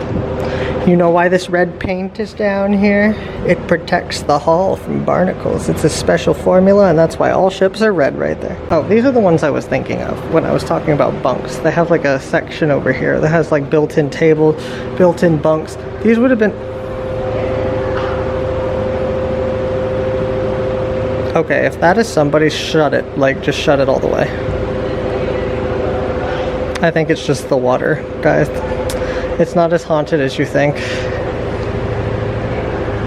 You know why this red paint is down here? It protects the hull from barnacles. It's a special formula, and that's why all ships are red right there. Oh, these are the ones I was thinking of when I was talking about bunks. They have like a section over here that has like built-in table, built-in bunks. These would have been... Okay, if that is somebody, shut it. Like, just shut it all the way. I think it's just the water, guys. It's not as haunted as you think.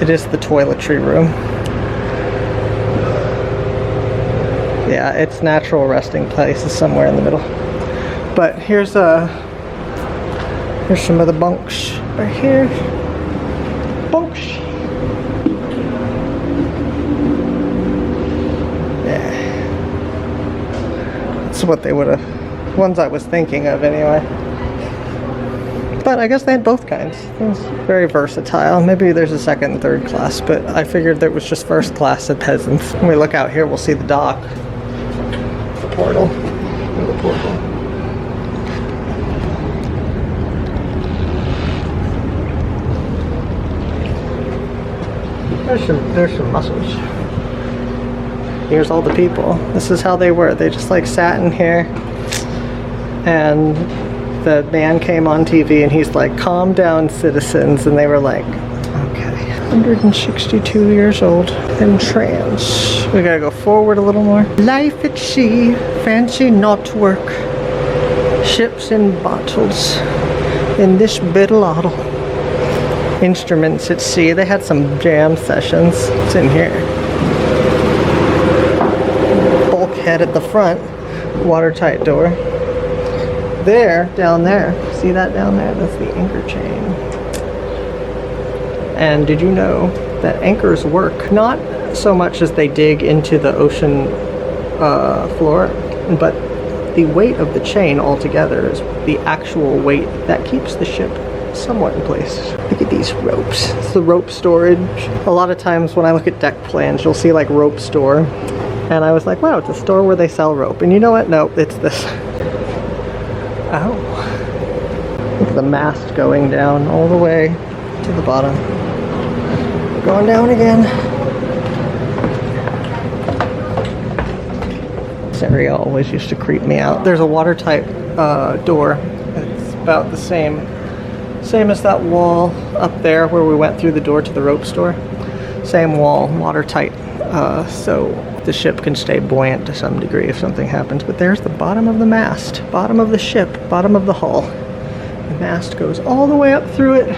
It is the toiletry room. Yeah, its natural resting place is somewhere in the middle. But here's some of the bunks right here. Bunks. Yeah. That's what they would have, ones I was thinking of anyway. But I guess they had both kinds. It was very versatile. Maybe there's a second and third class, but I figured there was just first class and peasants. When we look out here, we'll see the dock. The portal. The portal. There's some muscles. Here's all the people. This is how they were. They just like sat in here, and the man came on TV and he's like, calm down, citizens, and they were like, okay. 162 years old. Entrance. We gotta go forward a little more. Life at sea, fancy not work. Ships in bottles. In this biddle-oddle. Instruments at sea. They had some jam sessions. It's in here. Bulkhead at the front. Watertight door. There, down there. See that down there? That's the anchor chain. And did you know that anchors work not so much as they dig into the ocean floor, but the weight of the chain altogether is the actual weight that keeps the ship somewhat in place. Look at these ropes. It's the rope storage. A lot of times when I look at deck plans, you'll see like rope store. And I was like, wow, it's a store where they sell rope. And you know what? No, it's this. Oh. Look at the mast going down all the way to the bottom. Going down again. This area always used to creep me out. There's a watertight door. It's about the same as that wall up there where we went through the door to the rope store. Same wall, watertight, so the ship can stay buoyant to some degree if something happens. But there's the bottom of the mast, bottom of the ship, bottom of the hull. The mast goes all the way up through it.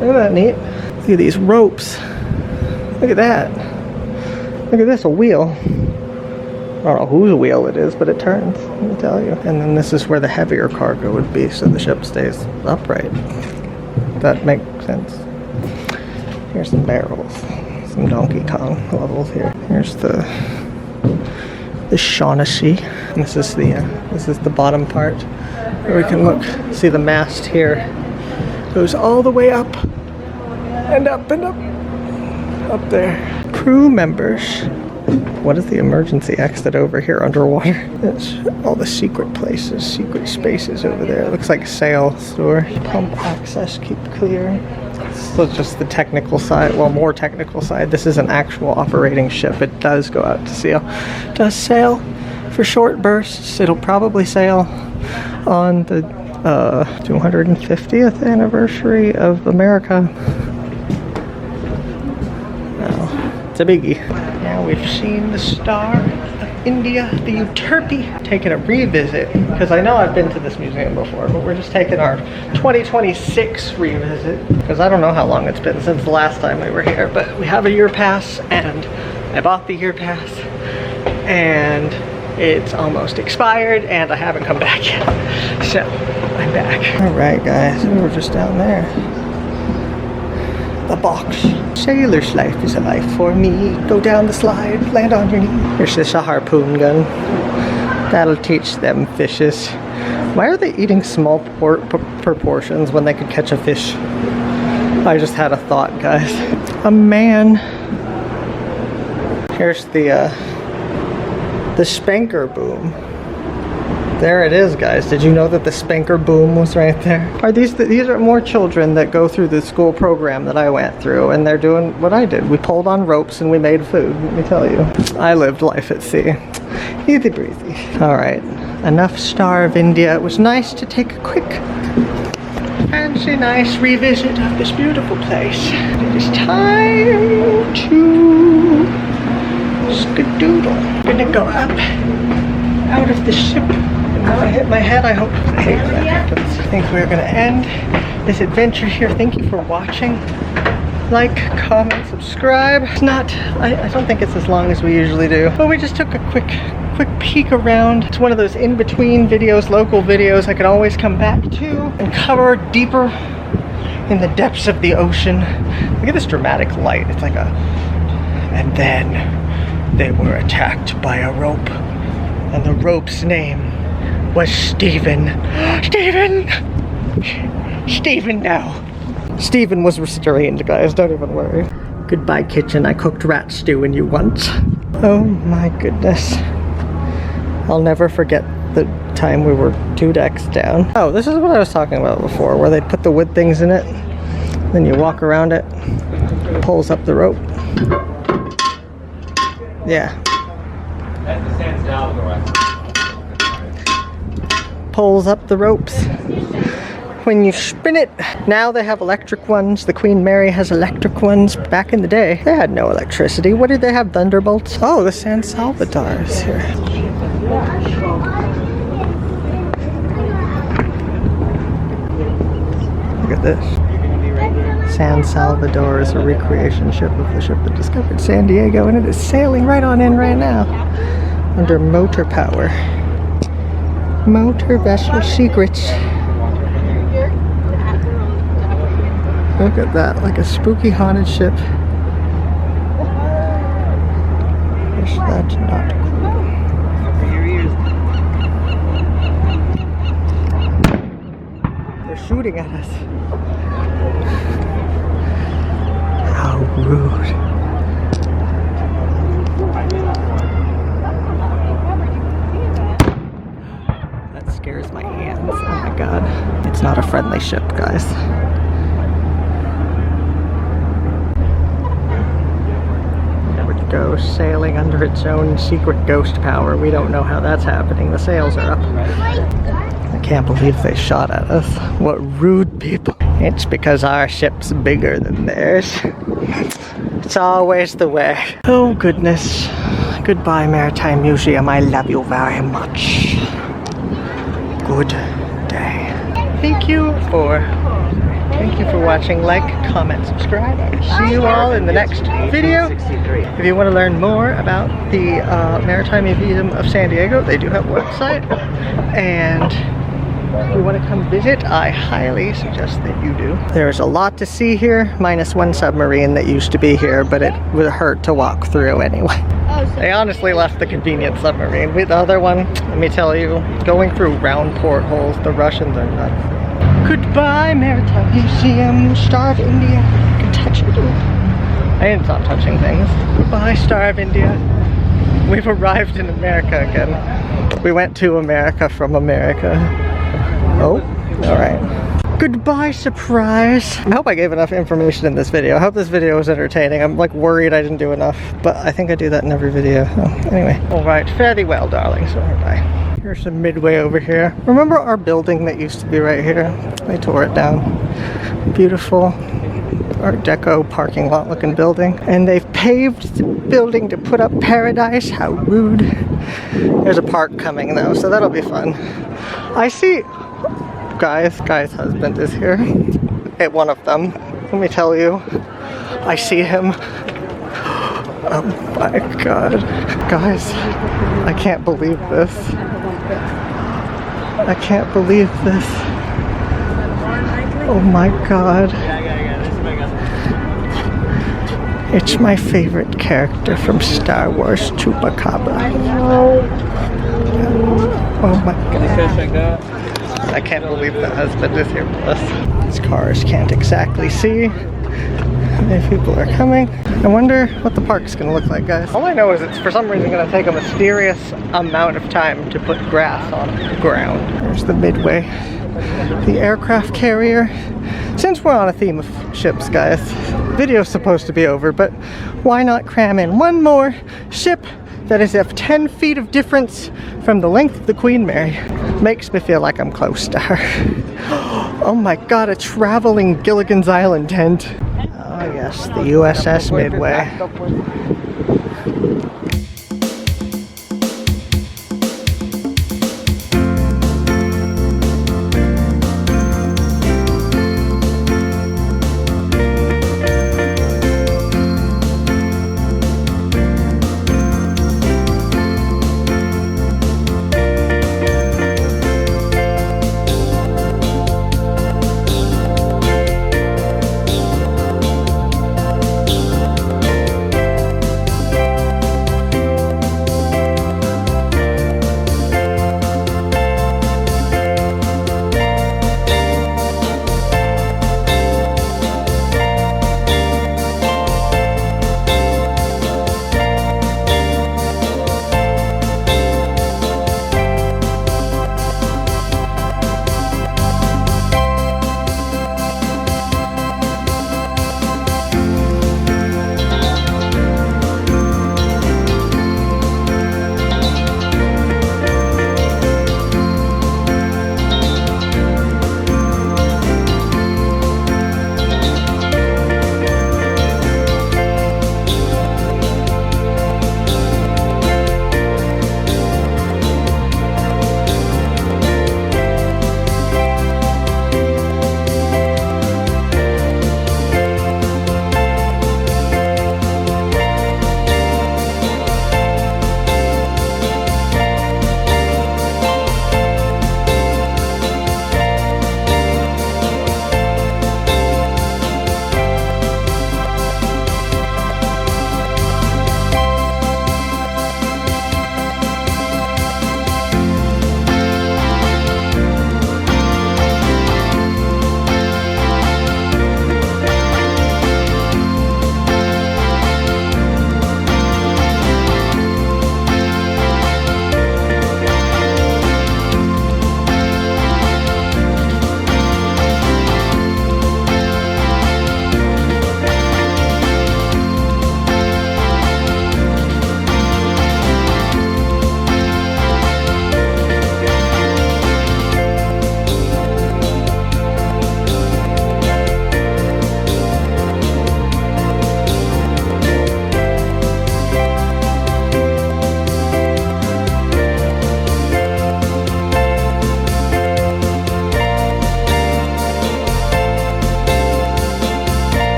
Isn't that neat? Look at these ropes. Look at that. Look at this, a wheel. I don't know whose wheel it is, but it turns, let me tell you. And then this is where the heavier cargo would be, so the ship stays upright. That makes sense. Here's some barrels. Some Donkey Kong levels here. Here's the Shaughnessy. And this is the bottom part where we can look, see the mast here. Goes all the way up and up and up there. Crew members. What is the emergency exit over here underwater? It's all the secret places, secret spaces over there. It looks like a sail store. Pump access, keep clear. So just the technical side, well, more technical side. This is an actual operating ship. It does go out to sea. It does sail for short bursts. It'll probably sail on the 250th anniversary of America. Well, it's a biggie. Now we've seen the Star of India, the Euterpe. Taking a revisit, because I know I've been to this museum before, but we're just taking our 2026 revisit, because I don't know how long it's been since the last time we were here, but we have a year pass, and I bought the year pass, and it's almost expired, and I haven't come back yet. So, I'm back. Alright guys, we were just down there. The box. Sailor's life is a life for me. Go down the slide, land on your knee. Here's this a harpoon gun. That'll teach them fishes. Why are they eating small proportions when they could catch a fish? I just had a thought, guys. A man. Here's the spanker boom. There it is, guys. Did you know that the spanker boom was right there? These are more children that go through the school program that I went through, and they're doing what I did. We pulled on ropes and we made food, let me tell you. I lived life at sea. Easy breezy. All right, enough Star of India. It was nice to take a quick, fancy, nice revisit of this beautiful place. It is time to skadoodle. I'm gonna go up out of the ship. Now I hit my head. I hope I hate that happens. I think we're gonna end this adventure here. Thank you for watching. Like, comment, subscribe. It's not, I don't think it's as long as we usually do, but we just took a quick peek around. It's one of those in-between videos, local videos I could always come back to and cover deeper in the depths of the ocean. Look at this dramatic light. It's like a, and then they were attacked by a rope, and the rope's name was Stephen. Stephen now. Stephen was restrained, guys, don't even worry. Goodbye, kitchen. I cooked rat stew in you once. Oh my goodness. I'll never forget the time we were 2 decks down. Oh, this is what I was talking about before, where they put the wood things in it, then you walk around it, pulls up the rope. Yeah. That's the San Salvador. Pulls up the ropes. when you spin it. Now they have electric ones. The Queen Mary has electric ones. Back in the day, they had no electricity. What did they have? Thunderbolts? Oh, the San Salvador is here. Look at this. San Salvador is a recreation ship of the ship that discovered San Diego, and it is sailing right on in right now under motor power. Motor vessel secrets. Look at that, like a spooky haunted ship. Wish that's not cool. They're shooting at us. How rude. Scares my hands. Oh my god. It's not a friendly ship, guys. There we go, sailing under its own secret ghost power. We don't know how that's happening. The sails are up. I can't believe they shot at us. What rude people. It's because our ship's bigger than theirs. It's always the way. Oh goodness. Goodbye, Maritime Museum. I love you very much. Good day. Thank you for watching. Like, comment, subscribe. I will see you all in the next video. If you want to learn more about the Maritime Museum of San Diego, they do have a website, and if you want to come visit, I highly suggest that you do. There's a lot to see here, minus one submarine that used to be here, but it would hurt to walk through anyway. They honestly left the convenient submarine. With the other one, let me tell you, going through round portholes, the Russians are nuts. Goodbye, Maritime Museum, Star of India. I can touch it. I didn't stop touching things. Goodbye, Star of India. We've arrived in America again. We went to America from America. Oh, alright. Goodbye, surprise. I hope I gave enough information in this video. I hope this video was entertaining. I'm like worried I didn't do enough, but I think I do that in every video. Oh, anyway, alright, fare thee well, darling. So bye. Here's some midway over here. Remember our building that used to be right here? They tore it down. Beautiful Art Deco parking lot looking building. And they've paved the building to put up paradise. How rude. There's a park coming though, so that'll be fun. I see Guy's husband is here. At one of them. Let me tell you. I see him. Oh my god. Guys, I can't believe this. I can't believe this. Oh my god. It's my favorite character from Star Wars, Chupacabra. Oh my god. I can't believe the husband is here with us. These cars can't exactly see. If people are coming. I wonder what the park's gonna look like, guys. All I know is it's for some reason gonna take a mysterious amount of time to put grass on the ground. There's the Midway, the aircraft carrier. Since we're on a theme of ships, guys, the video's supposed to be over, but why not cram in one more ship that is of 10 feet of difference from the length of the Queen Mary? Makes me feel like I'm close to her. Oh my god, a traveling Gilligan's Island tent. Oh yes, the USS Midway.